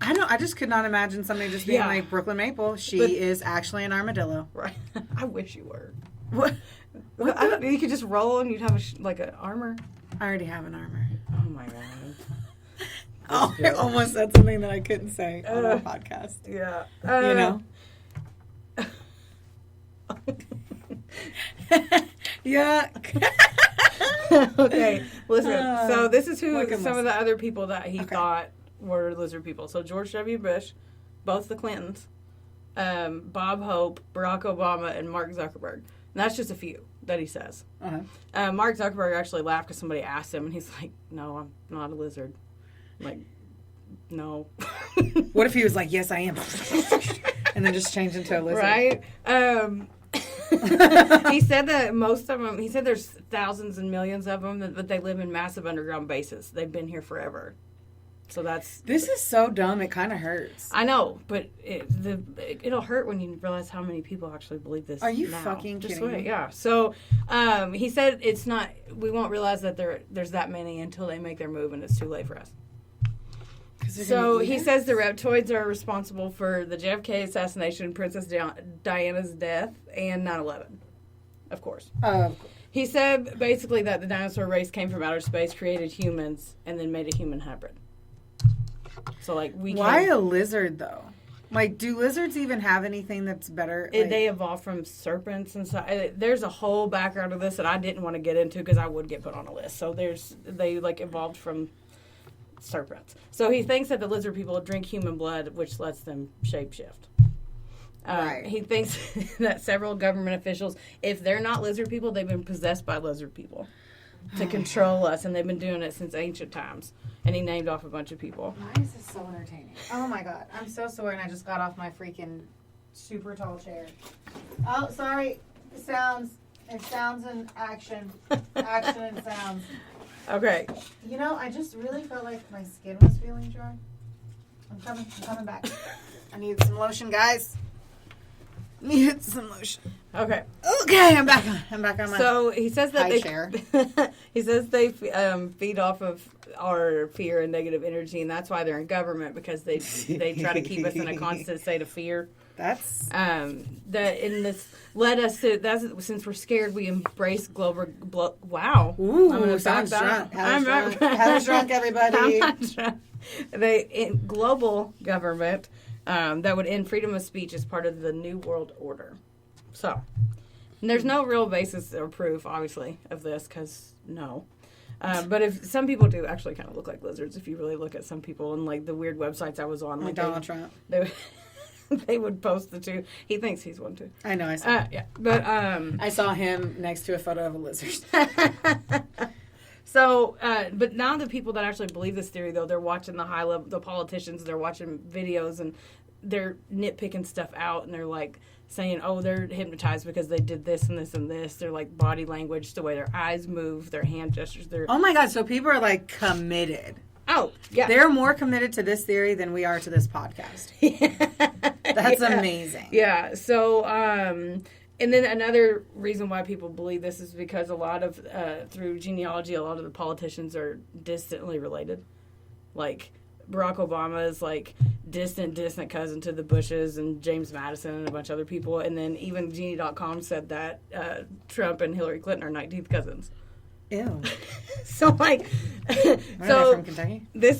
I just could not imagine somebody just being like Brooklyn Maple. She is actually an armadillo. Right. I wish you were. What? You could just roll and you'd have like an armor. I already have an armor. Oh my god. I almost said something that I couldn't say on our podcast. Yeah. You know. Yeah. Okay, listen. So this is who some of the other people that he thought were lizard people. So George W. Bush, both the Clintons, Bob Hope, Barack Obama, and Mark Zuckerberg. And that's just a few that he says. Uh-huh. Mark Zuckerberg actually laughed because somebody asked him, and he's like, "No, I'm not a lizard." I'm like, no. What if he was like, "Yes, I am," and then just changed into a lizard? Right. He said that most of them, he said there's thousands and millions of them, but they live in massive underground bases. They've been here forever. So This is so dumb, it kind of hurts. I know, but it'll hurt when you realize how many people actually believe this. Are you now. fucking kidding me? Yeah. So he said we won't realize that there's that many until they make their move and it's too late for us. So he says the reptoids are responsible for the JFK assassination, Princess Diana's death, and 9/11. Of course. He said basically that the dinosaur race came from outer space, created humans, and then made a human hybrid. So like Why a lizard though? Like, do lizards even have anything that's better? They evolved from serpents and so. There's a whole background of this that I didn't want to get into because I would get put on a list. So they like evolved from serpents. So he thinks that the lizard people drink human blood, which lets them shapeshift. Right. He thinks that several government officials, if they're not lizard people, they've been possessed by lizard people to control us, and they've been doing it since ancient times. And he named off a bunch of people. Why is this so entertaining? Oh my god, I'm so sorry, and I just got off my freaking super tall chair. Oh, sorry. Sounds and action. Action and sounds. Okay. You know, I just really felt like my skin was feeling dry. I'm coming back. I need some lotion, guys. Needed some lotion. Okay, I'm back on my. So he says that chair. He says they feed off of our fear and negative energy, and that's why they're in government, because they try to keep us in a constant state of fear. That's that in this led us to since we're scared, we embrace global. Wow. Ooh, sounds drunk. How's drunk, everybody? I'm not drunk. In global government that would end freedom of speech as part of the New World Order. So, and there's no real basis or proof, obviously, of this, because no. But if some people do actually kind of look like lizards, if you really look at some people and like the weird websites I was on, like Donald Trump, they would post the two. He thinks he's one too. I know. I saw. Yeah, but I saw him next to a photo of a lizard. So, but now the people that actually believe this theory, though, they're watching the politicians, they're watching videos, and they're nitpicking stuff out, and they're like saying, oh, they're hypnotized because they did this and this and this. They're like body language, the way their eyes move, their hand gestures. Oh my God, so people are like committed. Oh, yeah. They're more committed to this theory than we are to this podcast. That's amazing. Yeah, so, and then another reason why people believe this is because a lot of, through genealogy, a lot of the politicians are distantly related. Like, Barack Obama is like distant cousin to the Bushes and James Madison and a bunch of other people. And then even Genie.com said that Trump and Hillary Clinton are 19th cousins. Ew. So like, so from Kentucky. We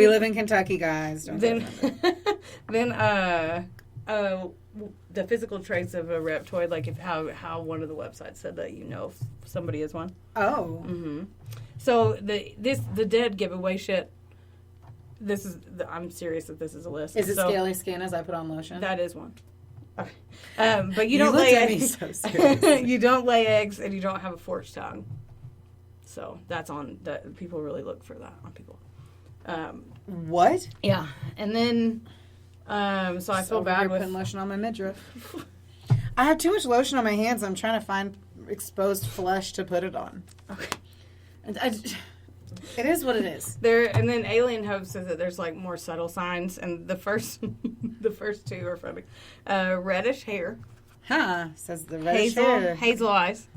live in Kentucky, guys. Then the physical traits of a reptoid, like how one of the websites said that if somebody is one. Oh. Mm-hmm. So the dead giveaway shit. I'm serious that this is a list. Is it scaly skin as I put on lotion? That is one. Okay. But you don't lay eggs. So you don't lay eggs, and you don't have a forked tongue. So that's on that. People really look for that on people. What? Yeah, and then so I feel bad with putting lotion on my midriff. I have too much lotion on my hands. I'm trying to find exposed flesh to put it on. Okay. It is what it is. And then Alien Hope says that there's like more subtle signs, and the first two are funny. Reddish hair. Huh? Says the reddish hair. Hazel eyes.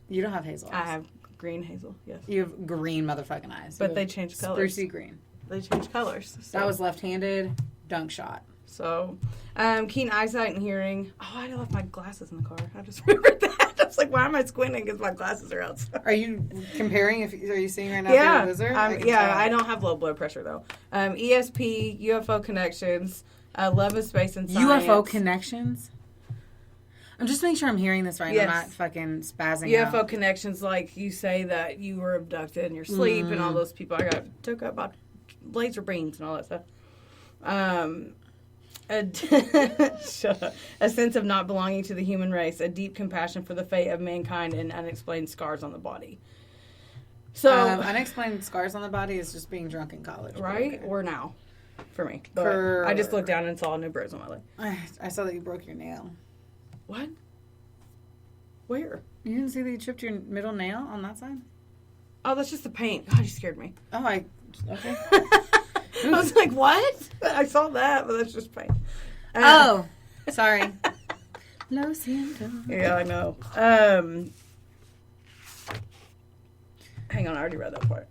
You don't have hazel eyes. I have green hazel. Yes. You have green motherfucking eyes. But they change colors. Sprucey green. They change colors. So. That was left-handed. Dunk shot. So, keen eyesight and hearing. Oh, I left my glasses in the car. I just remembered that. I was like, why am I squinting? Because my glasses are outside. Are you comparing? Are you seeing right now? Yeah. The lizard? I don't have low blood pressure, though. ESP, UFO connections, love of space and science. UFO connections? I'm just making sure I'm hearing this right. Yes. I'm not fucking spazzing out. UFO connections, like you say that you were abducted in your sleep and all those people. I got took up by laser beams and all that stuff. A sense of not belonging to the human race, a deep compassion for the fate of mankind, and unexplained scars on the body. So, unexplained scars on the body is just being drunk in college. Right? Okay. Or now, for me. But I just looked down and saw a new bruise on my leg. I saw that you broke your nail. What? Where? You didn't see that you chipped your middle nail on that side? Oh, that's just the paint. God, you scared me. Oh, okay. I was like, what? I saw that, but that's just paint. Sorry. Lo siento. Yeah, I know. Hang on, I already read that part.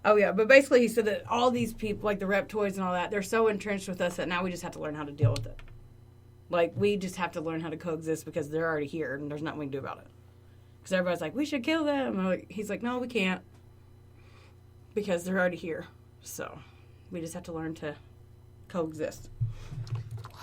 Oh, yeah, but basically he said that all these people, like the reptoids and all that, they're so entrenched with us that now we just have to learn how to deal with it. Like, we just have to learn how to coexist because they're already here and there's nothing we can do about it. Because everybody's like, we should kill them. He's like, no, we can't. Because they're already here. So, we just have to learn to coexist. What?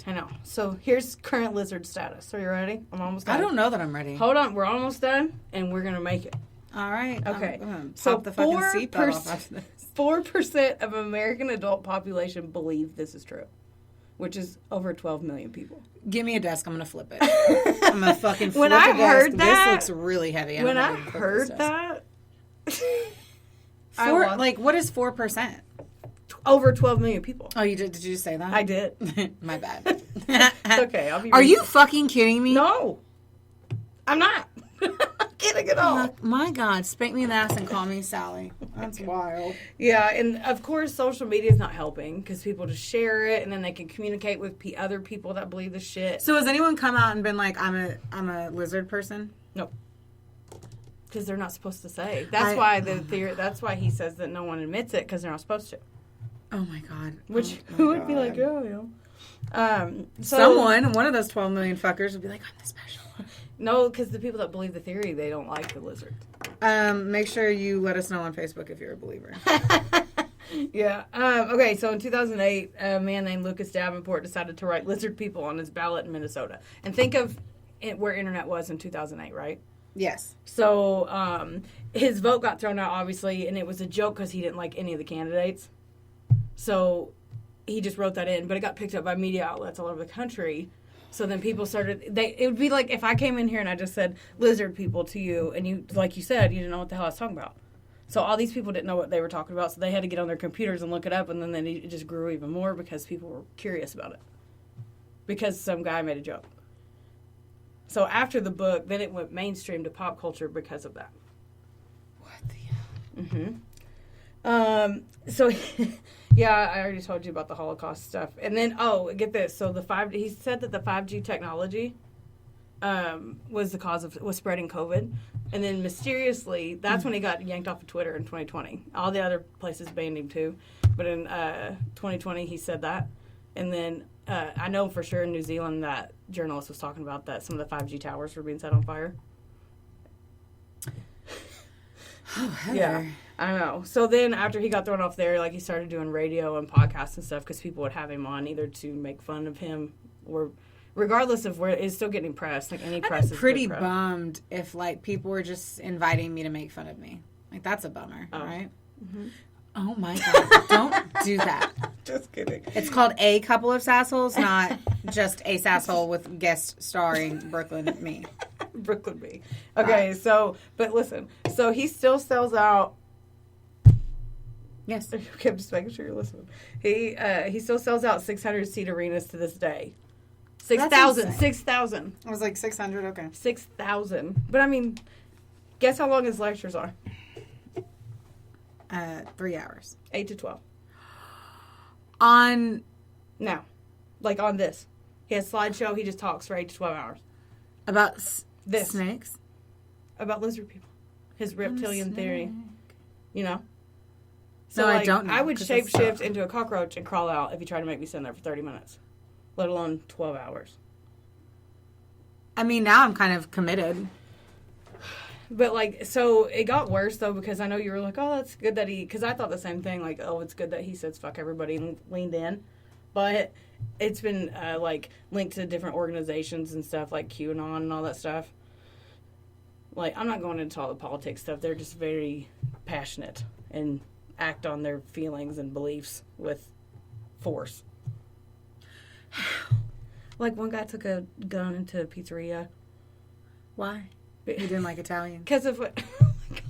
I know. So, here's current lizard status. Are you ready? I'm almost done. I don't know that I'm ready. Hold on. We're almost done, and we're going to make it. All right. Okay. So, the fucking seatbelt off after this. 4% of American adult population believe this is true. Which is over 12 million people. Give me a desk. I'm going to flip it. I'm going to fucking flip when I heard desk. That, this looks really heavy. When I heard that... what is 4%? Over 12 million people. Oh, you did? Did you say that? I did. My bad. It's okay. I'll be Are you fucking kidding me? No. I'm not. kidding at all. My God, spank me in the ass and call me Sally. That's wild. Yeah, and of course, social media is not helping because people just share it, and then they can communicate with other people that believe the shit. So has anyone come out and been like, I'm a lizard person? No. Because they're not supposed to say. That's why the theory. That's why he says that no one admits it because they're not supposed to. Oh my God. Who would be like, oh, yeah. Someone, one of those 12 million fuckers would be like, I'm the special one. No, because the people that believe the theory, they don't like the lizard. Make sure you let us know on Facebook if you're a believer. Yeah. Okay, so in 2008, a man named Lucas Davenport decided to write lizard people on his ballot in Minnesota. And think of where internet was in 2008, right? Yes. So his vote got thrown out, obviously, and it was a joke because he didn't like any of the candidates. So he just wrote that in, but it got picked up by media outlets all over the country. So then people started, it would be like if I came in here and I just said lizard people to you, and you, like you said, you didn't know what the hell I was talking about. So all these people didn't know what they were talking about, so they had to get on their computers and look it up, and then it just grew even more because people were curious about it. Because some guy made a joke. So after the book, then it went mainstream to pop culture because of that. What the hell? Mm-hmm. So, yeah, I already told you about the Holocaust stuff. And then, get this. So he said that the 5G technology was the cause was spreading COVID. And then mysteriously, that's when he got yanked off of Twitter in 2020. All the other places banned him too. But in 2020, he said that. And then I know for sure in New Zealand that journalist was talking about that some of the 5G towers were being set on fire. Oh, Heather. Yeah, I know. So then after he got thrown off there, like he started doing radio and podcasts and stuff because people would have him on either to make fun of him or regardless of where it's still getting press. Like any press is pretty bummed if like people were just inviting me to make fun of me. Like that's a bummer, right? Mm-hmm. Oh my God. Don't do that. Just kidding. It's called A Couple of Sassholes, not just a Sasshole with guest starring Brooklyn Me. Brooklyn Me. Okay, but listen. So he still sells out. Yes. Okay, I'm just making sure you're listening. He still sells out 600-seat arenas to this day. 6,000. 6,000. I was like 600, okay. 6,000. But I mean, guess how long his lectures are? 3 hours. 8 to 12. On this. He has a slideshow. He just talks for 8 to 12 hours. About snakes? About lizard people. His reptilian theory. You know? So I don't know. I would shapeshift into a cockroach and crawl out if you tried to make me sit there for 30 minutes. Let alone 12 hours. I mean, now I'm kind of committed. But, so it got worse, though, because I know you were like, oh, that's good that because I thought the same thing, like, oh, it's good that he says fuck everybody and leaned in. But it's been, linked to different organizations and stuff, like QAnon and all that stuff. Like, I'm not going into all the politics stuff. They're just very passionate and act on their feelings and beliefs with force. Like, one guy took a gun into a pizzeria. Why? He didn't like Italian. Because of what? Oh my God.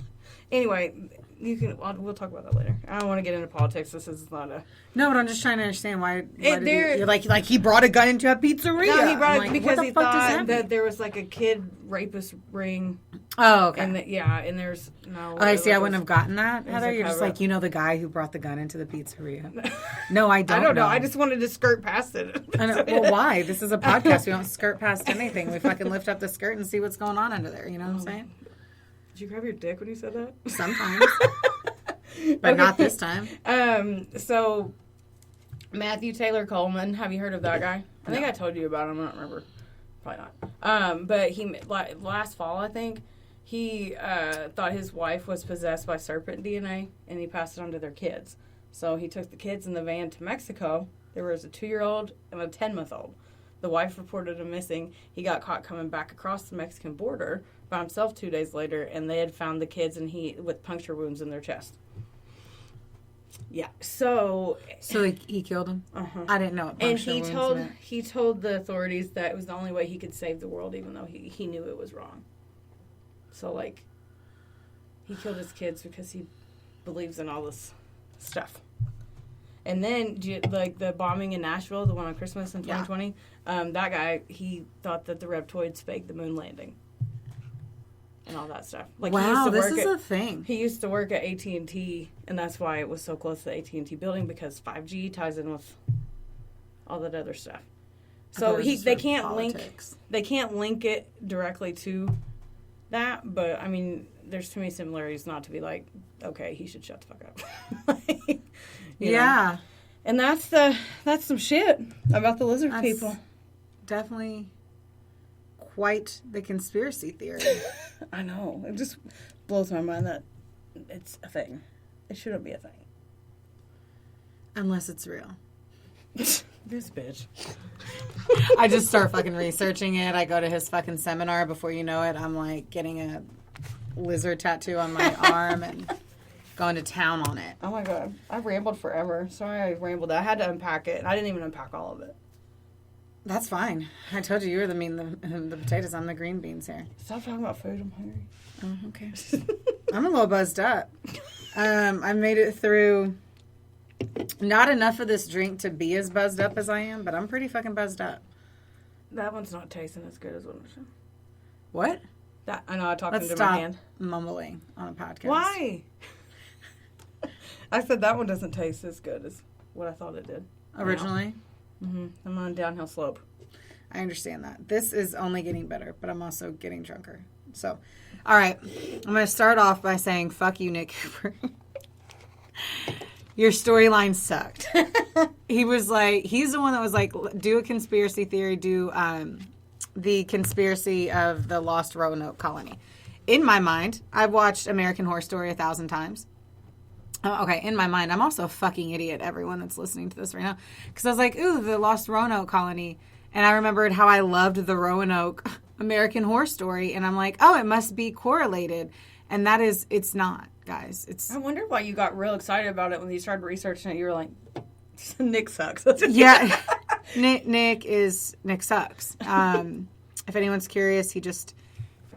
Anyway, we'll talk about that later. I don't want to get into politics. This is not a. No, but I'm just trying to understand why you're like he brought a gun into a pizzeria. No, he brought it because he thought that there was like a kid rapist ring. Oh, okay. And and there's no. Oh, I see. I wouldn't have gotten that, Heather. You're just like, the guy who brought the gun into the pizzeria. No, I don't. I don't know. I just wanted to skirt past it. I know. Well, why? This is a podcast. We don't skirt past anything. We fucking lift up the skirt and see what's going on under there. You know what I'm saying? Did you grab your dick when you said that? Sometimes. But not this time. So, Matthew Taylor Coleman. Have you heard of that guy? I think I told you about him. I don't remember. Probably not. But he, last fall, I think, he thought his wife was possessed by serpent DNA, and he passed it on to their kids. So he took the kids in the van to Mexico. There was a 2-year-old and a 10-month-old. The wife reported him missing. He got caught coming back across the Mexican border by himself 2 days later, and they had found the kids with puncture wounds in their chest. Yeah. So he killed him. Uh-huh. I didn't know what puncture wounds meant. He told the authorities that it was the only way he could save the world, even though he knew it was wrong. So he killed his kids because he believes in all this stuff. And then, the bombing in Nashville, the one on Christmas in 2020, that guy, he thought that the reptoids faked the moon landing. and all that stuff. Like, wow, this is a thing. He used to work at AT&T, and that's why it was so close to the AT&T building, because 5G ties in with all that other stuff. So they can't link it directly to that, but I mean, there's too many similarities not to be like, okay, he should shut the fuck up. Like, you know? And that's some shit about the lizard people. Definitely quite the conspiracy theory. I know. It just blows my mind that it's a thing. It shouldn't be a thing. Unless it's real. This bitch. I just start fucking researching it. I go to his fucking seminar. Before you know it, I'm like getting a lizard tattoo on my arm and going to town on it. Oh my god. I rambled forever. Sorry I rambled. I had to unpack it, and I didn't even unpack all of it. That's fine. I told you were the potatoes. I'm the green beans here. Stop talking about food. I'm hungry. Oh, okay. I'm a little buzzed up. I made it through not enough of this drink to be as buzzed up as I am, but I'm pretty fucking buzzed up. That one's not tasting as good as one. What? That I know. I talked into stop my hand. Mumbling on a podcast. Why? I said that one doesn't taste as good as what I thought it did. Originally? Mm-hmm. I'm on a downhill slope. I understand that. This is only getting better, but I'm also getting drunker. So, all right. I'm going to start off by saying, fuck you, Nick Cooper. Your storyline sucked. He's the one that was like, do a conspiracy theory, do the conspiracy of the lost Roanoke colony. In my mind, I've watched American Horror Story 1,000 times. Okay, in my mind, I'm also a fucking idiot, everyone that's listening to this right now. Because I was like, ooh, the lost Roanoke colony. And I remembered how I loved the Roanoke American Horror Story. And I'm like, oh, it must be correlated. And it's not, guys. I wonder why you got real excited about it when you started researching it. You were like, Nick sucks. Yeah, Nick sucks. If anyone's curious, he just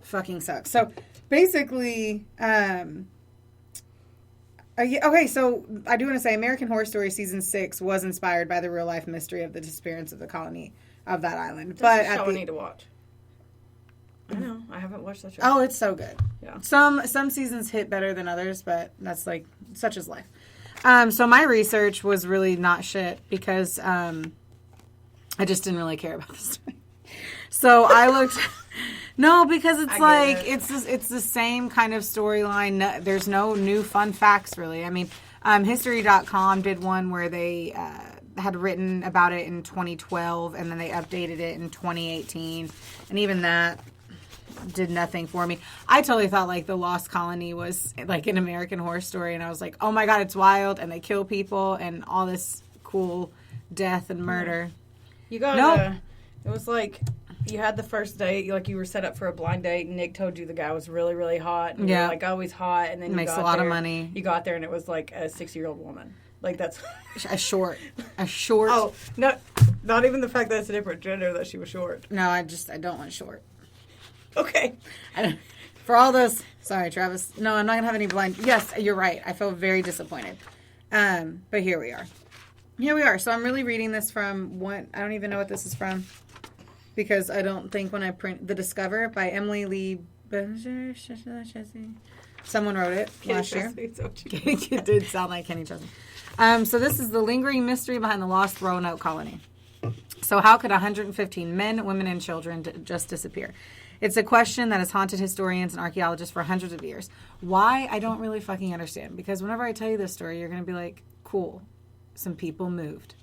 fucking sucks. So basically, okay, so I do want to say American Horror Story Season 6 was inspired by the real-life mystery of the disappearance of the colony of that island. That's a show I need to watch. I know. I haven't watched that show. Oh, it's so good. Yeah. Some seasons hit better than others, but that's like, such is life. So my research was really not shit because I just didn't really care about the story. So I looked... No, because it's the same kind of storyline. There's no new fun facts, really. I mean, History.com did one where they had written about it in 2012, and then they updated it in 2018, and even that did nothing for me. I totally thought, like, the Lost Colony was, like, an American Horror Story, and I was like, oh, my God, it's wild, and they kill people, and all this cool death and murder. You got it was like... You had the first date, like you were set up for a blind date, and Nick told you the guy was really, really hot. And you were like, oh, he's hot. And then you makes a lot of money. You got there, and it was like a 6-year-old woman. Like, that's... a short. Oh, no, not even the fact that it's a different gender, that she was short. No, I don't want short. Okay. For all those... Sorry, Travis. No, I'm not going to have any blind... Yes, you're right. I feel very disappointed. But here we are. So I'm really reading this from what... I don't even know what this is from. Because I don't think when I print The Discover by Emily Lee... Someone wrote it last year. It did sound like Kenny Chesney. So this is the lingering mystery behind the lost Roanoke colony. So how could 115 men, women, and children just disappear? It's a question that has haunted historians and archaeologists for hundreds of years. Why? I don't really fucking understand. Because whenever I tell you this story, you're going to be like, cool, some people moved.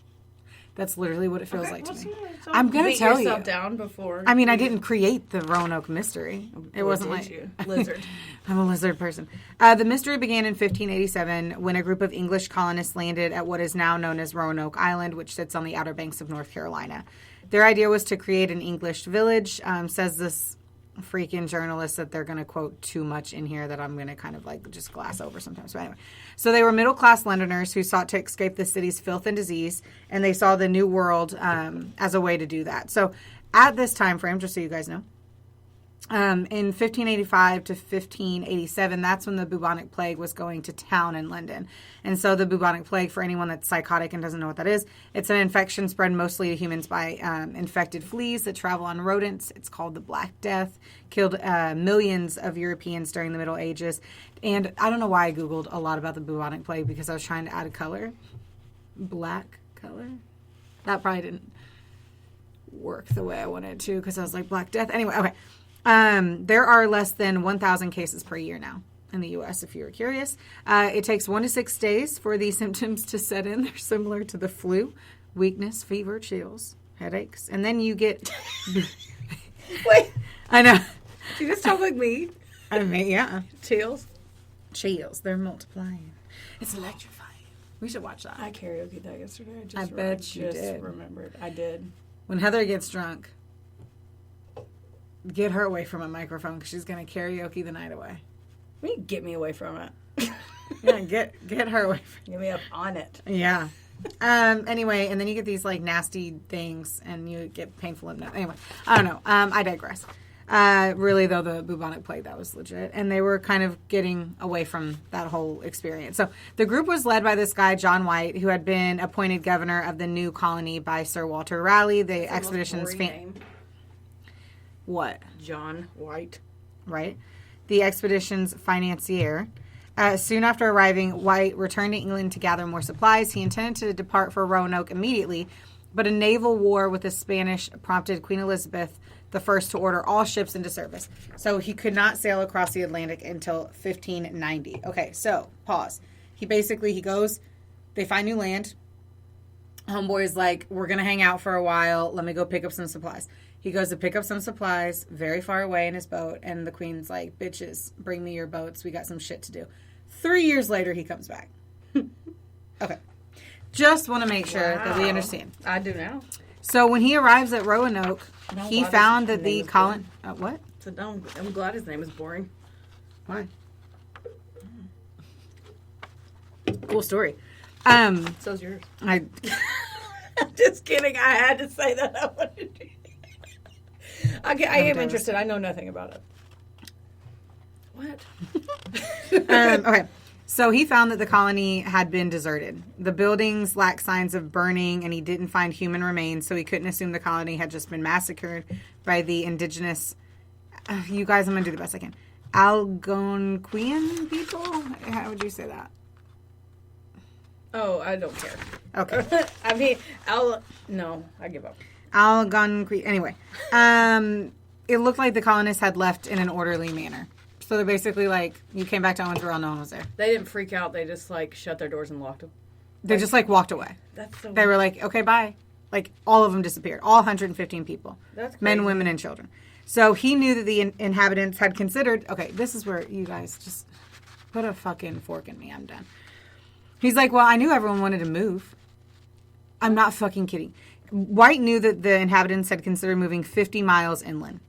That's literally what it feels like to me. I'm going to tell you. Yourself down before. I mean, I didn't create the Roanoke mystery. It wasn't like... you? Lizard. I'm a lizard person. The mystery began in 1587 when a group of English colonists landed at what is now known as Roanoke Island, which sits on the Outer Banks of North Carolina. Their idea was to create an English village. Says this freaking journalist that they're going to quote too much in here that I'm going to kind of like just glass over sometimes. But anyway, so they were middle-class Londoners who sought to escape the city's filth and disease, and they saw the New World as a way to do that. So at this time frame, just so you guys know, In 1585 to 1587, that's when the bubonic plague was going to town in London. And so the bubonic plague, for anyone that's psychotic and doesn't know what that is, it's an infection spread mostly to humans by infected fleas that travel on rodents. It's called the Black Death. Killed millions of Europeans during the Middle Ages. And I don't know why I Googled a lot about the bubonic plague, because I was trying to add a color. Black color. That probably didn't work the way I wanted it to, because I was like, Black Death. Anyway, okay. There are less than 1,000 cases per year now in the U.S., if you were curious. It takes 1 to 6 days for these symptoms to set in. They're similar to the flu: weakness, fever, chills, headaches. And then you get... Wait. I know. You just talk like me. I mean, yeah. Chills. They're multiplying. It's electrifying. We should watch that. I karaoke that yesterday. I bet you did. Remembered. I did. When Heather gets drunk... Get her away from a microphone, because she's going to karaoke the night away. You get me away from it. Yeah, get her away from it. Get me up on it. Yeah. Anyway, and then you get these like nasty things, and you get painful lymph. Anyway, I don't know. I digress. Really, though, the bubonic plague, that was legit. And they were kind of getting away from that whole experience. So the group was led by this guy, John White, who had been appointed governor of the new colony by Sir Walter Raleigh. The expedition's name. What? John White. Right. The expedition's financier. Soon after arriving, White returned to England to gather more supplies. He intended to depart for Roanoke immediately, but a naval war with the Spanish prompted Queen Elizabeth I to order all ships into service. So he could not sail across the Atlantic until 1590. Okay, so pause. He goes, they find new land. Homeboy is like, we're going to hang out for a while. Let me go pick up some supplies. He goes to pick up some supplies very far away in his boat, and the queen's like, bitches, bring me your boats. We got some shit to do. 3 years later, he comes back. Okay. Just want to make sure that we understand. I do now. So when he arrives at Roanoke, he found that the colony... what? So I'm glad his name is boring. Why? Cool story. So's yours. I'm just kidding. I had to say that. I wanted to. I am interested. I know nothing about it. What? Okay. So he found that the colony had been deserted. The buildings lacked signs of burning, and he didn't find human remains, so he couldn't assume the colony had just been massacred by the indigenous... you guys, I'm going to do the best I can. Algonquian people? How would you say that? Oh, I don't care. Okay. I mean, no, I give up. Algonquin. Anyway, it looked like the colonists had left in an orderly manner. So they're basically like, you came back to Owensboro, no one was there. They didn't freak out. They just like shut their doors and locked them. They just like walked away. They were like, okay, bye. Like all of them disappeared. All 115 people. That's crazy. Men, women, and children. So he knew that the inhabitants had considered, okay, this is where you guys just put a fucking fork in me. I'm done. He's like, well, I knew everyone wanted to move. I'm not fucking kidding. White knew that the inhabitants had considered moving 50 miles inland.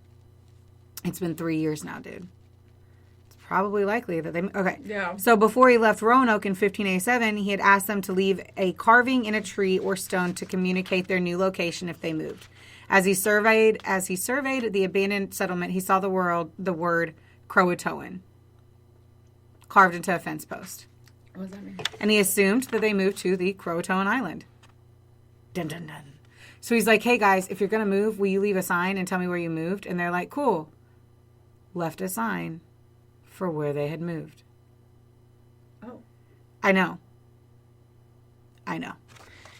It's been 3 years now, dude. It's probably likely that they... Okay. Yeah. So before he left Roanoke in 1587, he had asked them to leave a carving in a tree or stone to communicate their new location if they moved. As he surveyed the abandoned settlement, he saw the word Croatoan carved into a fence post. What does that mean? And he assumed that they moved to the Croatoan Island. Dun, dun, dun. So he's like, hey, guys, if you're going to move, will you leave a sign and tell me where you moved? And they're like, cool. Left a sign for where they had moved. Oh. I know.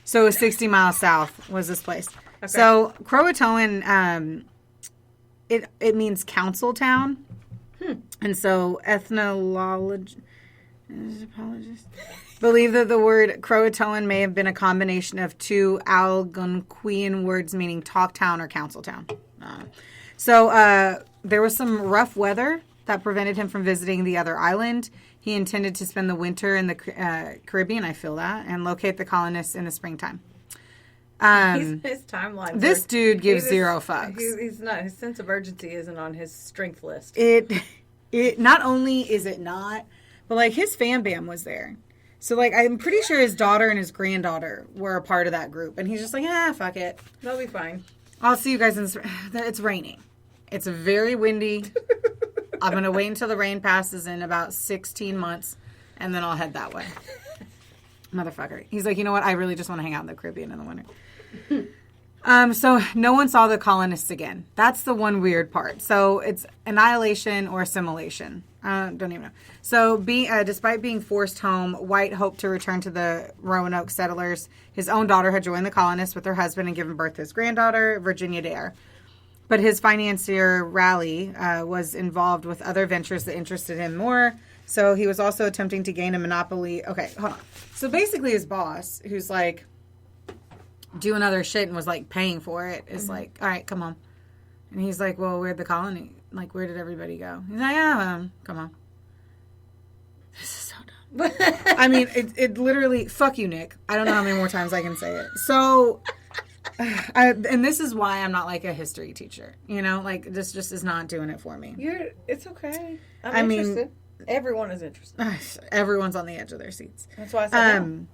So 60 miles south was this place. Okay. So Croatoan, it means council town. And so ethnologists believe that the word Croatoan may have been a combination of two Algonquian words meaning talk town or council town. So there was some rough weather that prevented him from visiting the other island. He intended to spend the winter in the Caribbean, I feel that, and locate the colonists in the springtime. His timeline. This dude gives zero fucks. He's not. His sense of urgency isn't on his strength list. It not only is it not, but like his fam bam was there. So like I'm pretty sure his daughter and his granddaughter were a part of that group, and he's just like, fuck it, They'll be fine. I'll see you guys in the spring. It's raining. It's very windy. I'm going to wait until the rain passes in about 16 months, and then I'll head that way. Motherfucker. He's like, you know what? I really just want to hang out in the Caribbean in the winter. So no one saw the colonists again. That's the one weird part. So it's annihilation or assimilation. Don't even know. So despite being forced home, White hoped to return to the Roanoke settlers. His own daughter had joined the colonists with her husband and given birth to his granddaughter, Virginia Dare. But his financier, Raleigh, was involved with other ventures that interested him more. So he was also attempting to gain a monopoly. Okay, hold on. So basically his boss, who's like doing other shit and was like paying for it, is like, all right, come on. And he's like, well, where'd the colony? Like, where did everybody go? He's like, come on. This is so dumb. I mean, it literally, fuck you, Nick. I don't know how many more times I can say it. So, and this is why I'm not like a history teacher. You know, like this just is not doing it for me. It's okay. I'm interested. Everyone is interested. Everyone's on the edge of their seats. That's why I said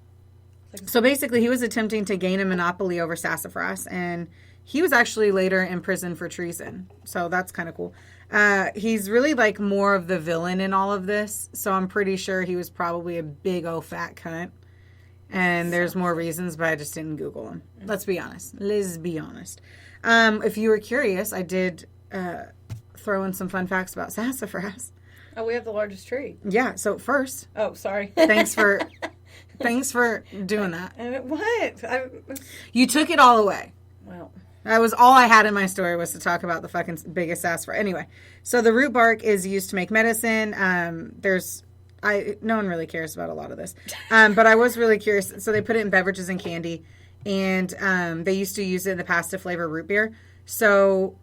So basically, he was attempting to gain a monopoly over sassafras, and he was actually later imprisoned for treason. So that's kind of cool. He's really like more of the villain in all of this. So I'm pretty sure he was probably a big old fat cunt. And there's more reasons, but I just didn't Google him. Let's be honest. If you were curious, I did throw in some fun facts about sassafras. Oh, we have the largest tree. Yeah. So first. Oh, sorry. Thanks for doing that. What? You took it all away. Well. That was all I had in my story was to talk about the fucking biggest sassafras. Anyway, so the root bark is used to make medicine. No one really cares about a lot of this. But I was really curious. So they put it in beverages and candy. And they used to use it in the past to flavor root beer. So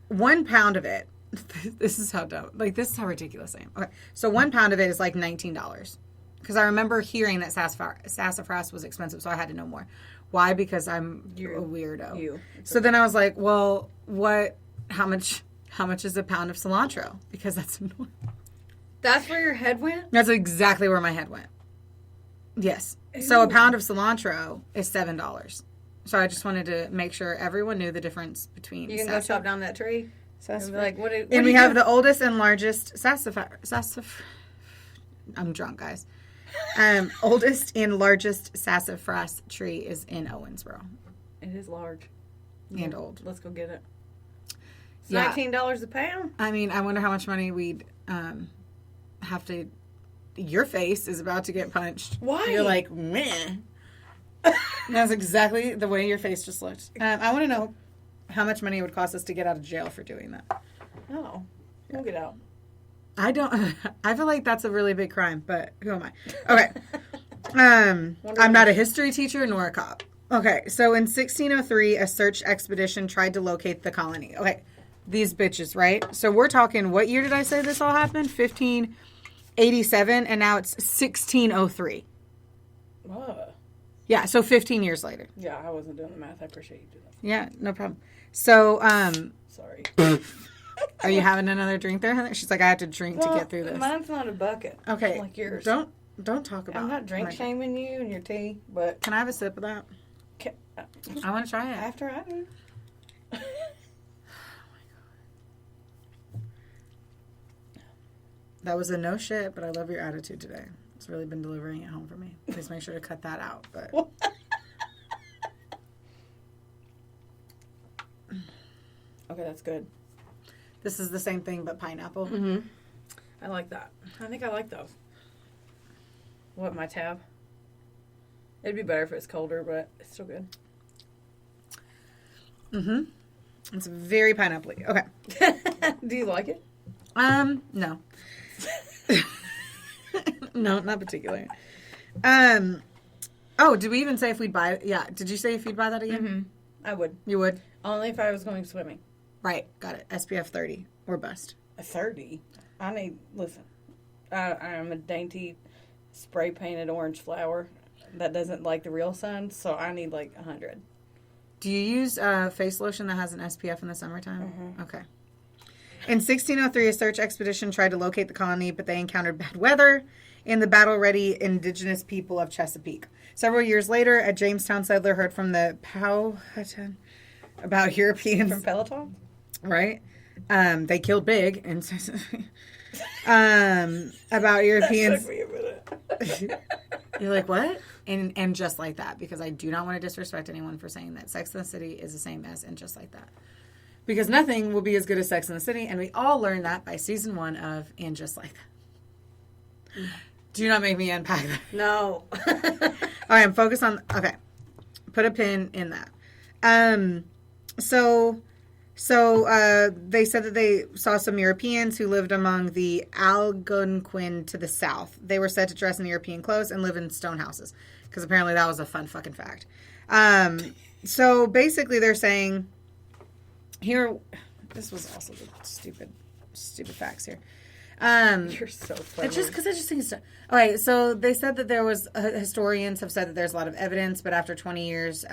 1 pound of it. This is how dumb. Like, this is how ridiculous I am. Okay. So 1 pound of it is like $19. Because I remember hearing that sassafras was expensive. So I had to know more. Why? Because I'm a weirdo. So then I was like, well, how much is a pound of cilantro? Because that's annoying. That's where your head went? That's exactly where my head went. Yes. Ew. So a pound of cilantro is $7. So I just wanted to make sure everyone knew the difference between. You can go chop down that tree. And be like, and we have the oldest and largest sassafras. I'm drunk, guys. Oldest and largest sassafras tree is in Owensboro. It is large and old. Let's go get it. It's $19 a pound. I mean, I wonder how much money we'd have to. Your face is about to get punched. Why? You're like, meh. That's exactly the way your face just looked. I want to know how much money it would cost us to get out of jail for doing that. No, we'll get out. I feel like that's a really big crime, but who am I? Okay. I'm not a history teacher nor a cop. Okay, so in 1603, a search expedition tried to locate the colony. Okay, these bitches, right? So we're talking, what year did I say this all happened? 1587, and now it's 1603. Yeah, so 15 years later. Yeah, I wasn't doing the math. I appreciate you doing that. Yeah, no problem. So, sorry. Are you having another drink there, Heather? She's like, I have to drink to get through this. Mine's not a bucket. Okay. Like yours. Don't talk about it. I'm not drink shaming you and your tea, but... Can I have a sip of that? I want to try it. After I do. Oh, my God. That was a no shit, but I love your attitude today. It's really been delivering it home for me. Please make sure to cut that out. But okay, that's good. This is the same thing, but pineapple. Mm-hmm. I like that. I think I like those. What, my tab? It'd be better if it's colder, but it's still good. Mm-hmm. It's very pineapple-y. Okay. Do you like it? No. No, not particularly. Oh, did we even say if we'd buy it? Yeah. Did you say if you'd buy that again? Mm-hmm. I would. You would? Only if I was going swimming. Right. Got it. SPF 30 or bust. 30? Listen, I'm a dainty spray painted orange flower that doesn't like the real sun, so I need like 100. Do you use face lotion that has an SPF in the summertime? Mm-hmm. Okay. In 1603, a search expedition tried to locate the colony, but they encountered bad weather and the battle-ready indigenous people of Chesapeake. Several years later, a Jamestown settler heard from the Powhatan about Europeans. From Peloton? Right? They killed big and about Europeans. That took me a minute. You're like, what? And just like that, because I do not want to disrespect anyone for saying that Sex and the City is the same as And Just Like That. Because nothing will be as good as Sex and the City, and we all learned that by season 1 of And Just Like That. Do not make me unpack that. No. All right, I'm focused on, okay. Put a pin in that. So they said that they saw some Europeans who lived among the Algonquin to the south. They were said to dress in European clothes and live in stone houses. Because apparently that was a fun fucking fact. So basically they're saying, here, this was also the stupid facts here. You're so funny. It's just because I just think it's... Okay, so they said that there was... historians have said that there's a lot of evidence, but after 20 years,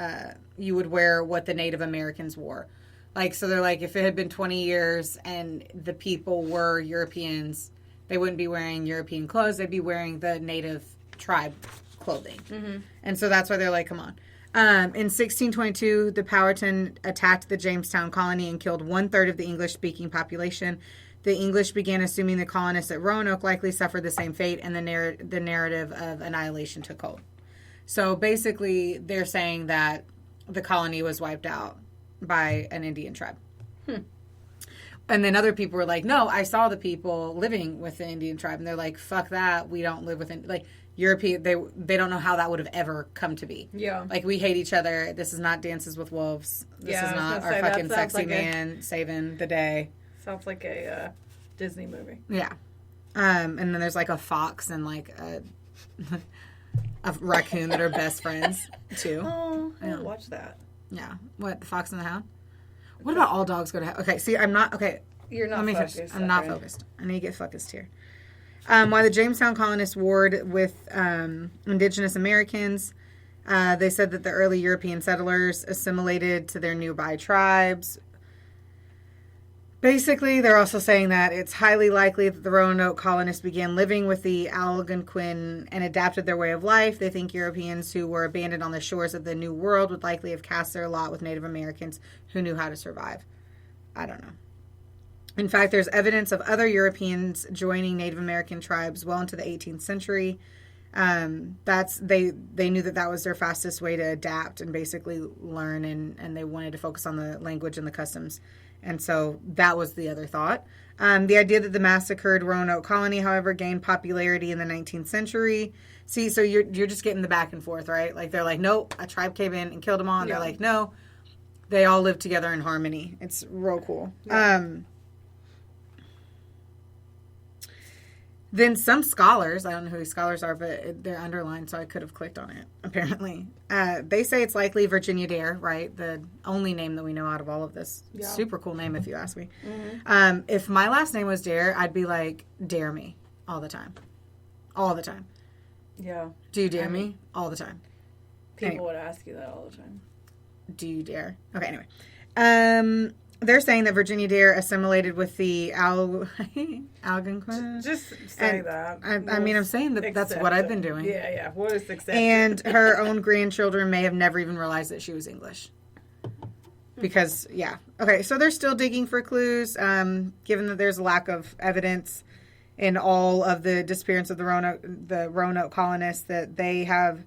you would wear what the Native Americans wore. Like, so they're like, if it had been 20 years and the people were Europeans, they wouldn't be wearing European clothes. They'd be wearing the native tribe clothing. Mm-hmm. And so that's why they're like, come on. In 1622, the Powhatan attacked the Jamestown colony and killed 1/3 of the English-speaking population. The English began assuming the colonists at Roanoke likely suffered the same fate, and the narrative of annihilation took hold. So basically, they're saying that the colony was wiped out by an Indian tribe. And then other people were like, no, I saw the people living with the Indian tribe. And they're like, fuck that. We don't live with... Like, European... They don't know how that would have ever come to be. Yeah. Like, we hate each other. This is not Dances with Wolves. This is not our fucking sexy like man saving the day. Sounds like a Disney movie. Yeah. And then there's like a fox and like a raccoon that are best friends too. Oh, I'll watch that. Yeah. What, The Fox and the Hound? What about All Dogs Go to Hell? Okay, see, I'm not... Okay. You're not focused. I'm not focused. I need to get focused here. While the Jamestown colonists warred with indigenous Americans, they said that the early European settlers assimilated to their nearby tribes. Basically, they're also saying that it's highly likely that the Roanoke colonists began living with the Algonquin and adapted their way of life. They think Europeans who were abandoned on the shores of the New World would likely have cast their lot with Native Americans who knew how to survive. I don't know. In fact, there's evidence of other Europeans joining Native American tribes well into the 18th century. They knew that was their fastest way to adapt and basically learn, and they wanted to focus on the language and the customs. And so that was the other thought. The idea that the massacred Roanoke colony, however, gained popularity in the 19th century. See, so you're just getting the back and forth, right? Like, they're like, nope, a tribe came in and killed them all. And they're like, no, they all live together in harmony. It's real cool. Yeah. Then some scholars, I don't know who these scholars are, but they're underlined, so I could have clicked on it, apparently. They say it's likely Virginia Dare, right? The only name that we know out of all of this. Yeah. Super cool name, if you ask me. Mm-hmm. If my last name was Dare, I'd be like, dare me all the time. All the time. Yeah. Do you dare me? All the time. People would ask you that all the time. Do you dare? Okay, anyway. They're saying that Virginia Dare assimilated with the Algonquin. Just say that. I mean, I'm saying that that's what I've been doing. Yeah. What is accepted? And her own grandchildren may have never even realized that she was English. Because, yeah. Okay, so they're still digging for clues, given that there's a lack of evidence in all of the disappearance of the Roanoke colonists, that they have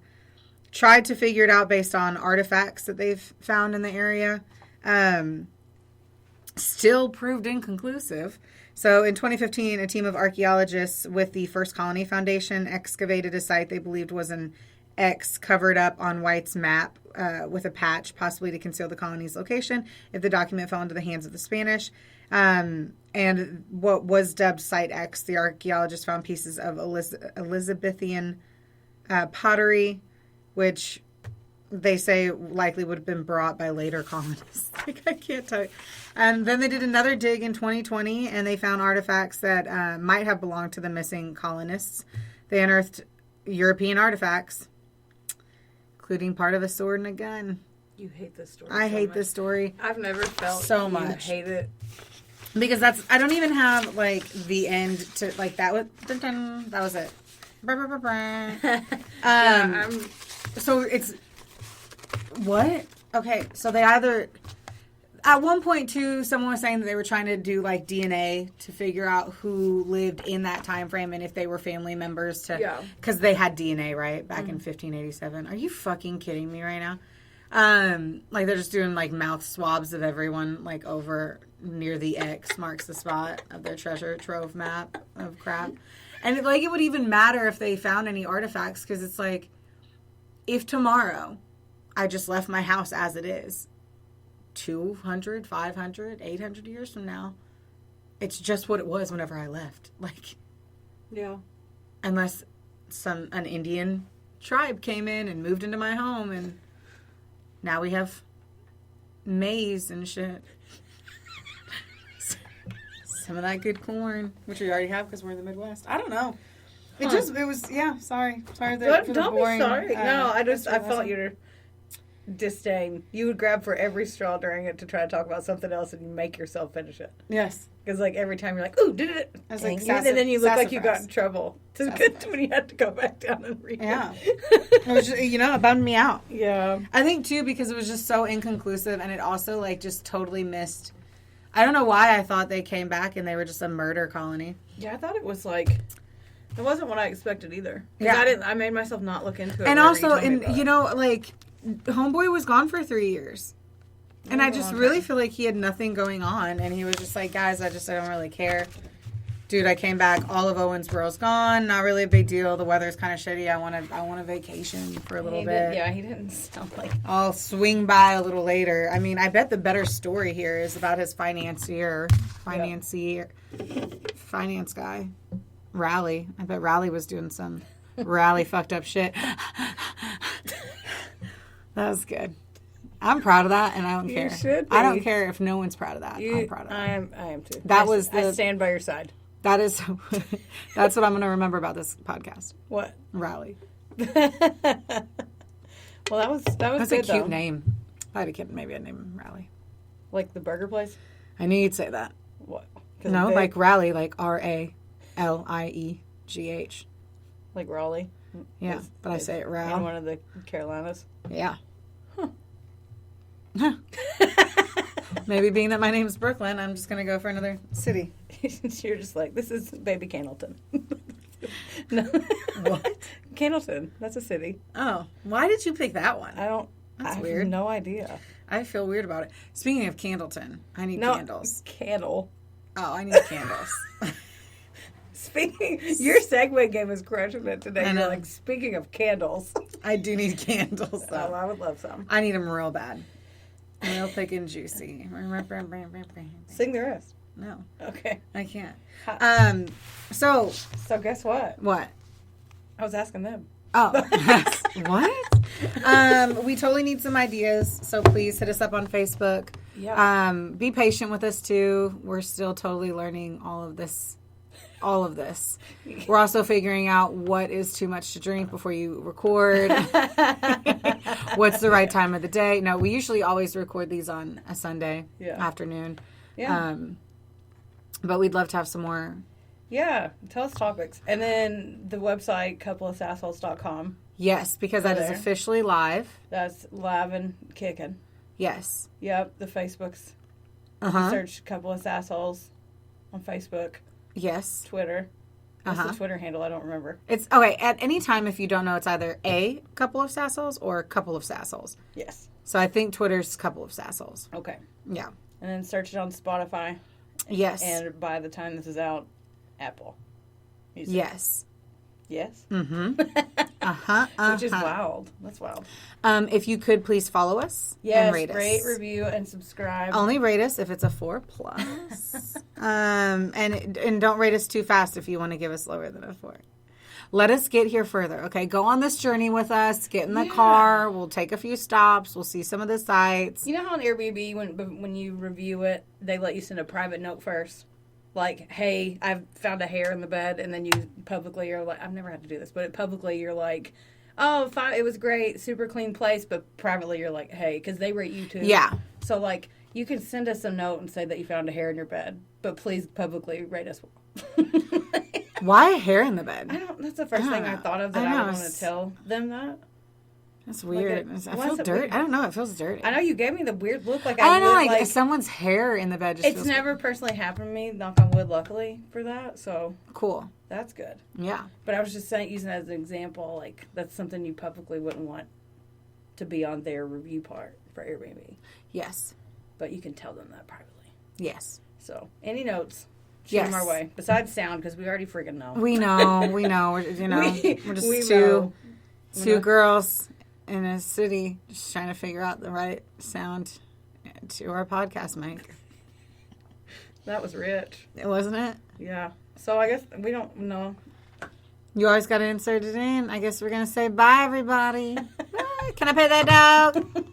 tried to figure it out based on artifacts that they've found in the area. Still proved inconclusive. So in 2015, a team of archaeologists with the First Colony Foundation excavated a site they believed was an X covered up on White's map with a patch, possibly to conceal the colony's location if the document fell into the hands of the Spanish. And what was dubbed Site X, the archaeologists found pieces of Elizabethan pottery, which they say likely would have been brought by later colonists. Like, I can't tell you. And then they did another dig in 2020, and they found artifacts that might have belonged to the missing colonists. They unearthed European artifacts, including part of a sword and a gun. You hate this story. I hate this story. I've never felt so much. You hate it. Because I don't even have, like, the end to, like, that was it. So it's... What? Okay, so they either... At one point, too, someone was saying that they were trying to do, like, DNA to figure out who lived in that time frame and if they were family members to... Yeah. Because they had DNA, right? Back in 1587. Are you fucking kidding me right now? Like, they're just doing, like, mouth swabs of everyone, like, over near the X marks the spot of their treasure trove map of crap. And, like, it would even matter if they found any artifacts, because it's like, if tomorrow I just left my house as it is... 200, 500, 800 years from now, it's just what it was whenever I left. Like, yeah. Unless an Indian tribe came in and moved into my home, and now we have maize and shit. Some of that good corn, which we already have because we're in the Midwest. I don't know. It was, sorry. Sorry that for the boring. Don't be sorry. No, I felt your disdain. You would grab for every straw during it to try to talk about something else, and you make yourself finish it. Yes, because like every time you're like, "Ooh, did it?" I was like, and then you look like you got in trouble. It's good when you had to go back down and read. Yeah, it was just, it bummed me out. Yeah, I think too because it was just so inconclusive, and it also like just totally missed. I don't know why I thought they came back and they were just a murder colony. Yeah, I thought it was like. It wasn't what I expected either. Yeah, I made myself not look into it. And also, like. Homeboy was gone for 3 years. And I just really feel like he had nothing going on. And he was just like, guys, I don't really care. Dude, I came back. All of Owensboro's gone. Not really a big deal. The weather's kind of shitty. I want a vacation for a little bit. He didn't sound like... I'll swing by a little later. I mean, I bet the better story here is about his finance guy. Raleigh. I bet Raleigh was doing some Raleigh fucked up shit. That was good. I'm proud of that, and I don't care. You should be. I don't care if no one's proud of that. I'm proud of that. I am too. I stand by your side. That is. That's what I'm going to remember about this podcast. What? Raleigh. Well, that was That's good, a cute name. If I had a kid, maybe I'd name him Raleigh. Like the burger place? I knew you'd say that. What? No, like Raleigh, like Raliegh. Like Raleigh? Yeah, but I say it Raleigh. In one of the Carolinas? Yeah. Huh. Maybe being that my name's Brooklyn, I'm just going to go for another city. You're just like, this is baby Candleton. No. What? Candleton. That's a city. Oh. Why did you pick that one? That's weird. I have no idea. I feel weird about it. Speaking of Candleton, I need candles. Candle. Oh, I need candles. Your segue game is crushing it today. I know. You're like, speaking of candles. I do need candles, though. Oh, I would love some. I need them real bad. Real thick and juicy. Sing the rest. No. Okay. I can't. So guess what? What? I was asking them. Oh. What? We totally need some ideas, so please hit us up on Facebook. Yeah. Be patient with us, too. We're still totally learning all of this. We're also figuring out what is too much to drink before you record. What's the right time of the day? No, we usually always record these on a Sunday afternoon. Yeah. But we'd love to have some more. Yeah. Tell us topics. And then the website, coupleofsassholes.com. Yes, because that is officially live. That's live and kicking. Yes. Yep. The Facebook's. Search Couple of Sassholes on Facebook. Yes. Twitter. What's the Twitter handle? I don't remember. It's okay. At any time, if you don't know, it's either a Couple of Sassholes or a Couple of Sassholes. Yes. So I think Twitter's Couple of Sassholes. Okay. Yeah. And then search it on Spotify. Yes. And by the time this is out, Apple Music. Yes. Yes? Mm-hmm. Which is wild. That's wild. If you could please follow us and rate us. Rate, review, and subscribe. Only rate us if it's a 4+. And don't rate us too fast if you want to give us lower than a 4. Let us get here further, okay? Go on this journey with us. Get in the car. We'll take a few stops. We'll see some of the sites. You know how on Airbnb, when you review it, they let you send a private note first? Like, hey, I've found a hair in the bed, and then you publicly are like, I've never had to do this, but publicly you're like, oh, fine, it was great, super clean place, but privately you're like, hey, because they rate you too. Yeah. So, like, you can send us a note and say that you found a hair in your bed, but please publicly rate us well. Why a hair in the bed? That's the first thing I thought of that I would want to tell them that. That's weird. I feel dirty. I don't know. It feels dirty. I know you gave me the weird look. Like I don't know. Like someone's hair in the bed. Just it's never personally happened to me. Knock on wood, luckily for that. So cool. That's good. Yeah. But I was just using it as an example. Like that's something you publicly wouldn't want to be on their review part for Airbnb. Yes. But you can tell them that privately. Yes. So any notes? Shoot them our way. Besides sound, because we already freaking know. We know. We're just two girls in a city just trying to figure out the right sound to our podcast mic. That was rich. Wasn't it? Yeah. So I guess we don't know. You always got to insert it in. I guess we're going to say bye, everybody. Bye. Can I pay that dog?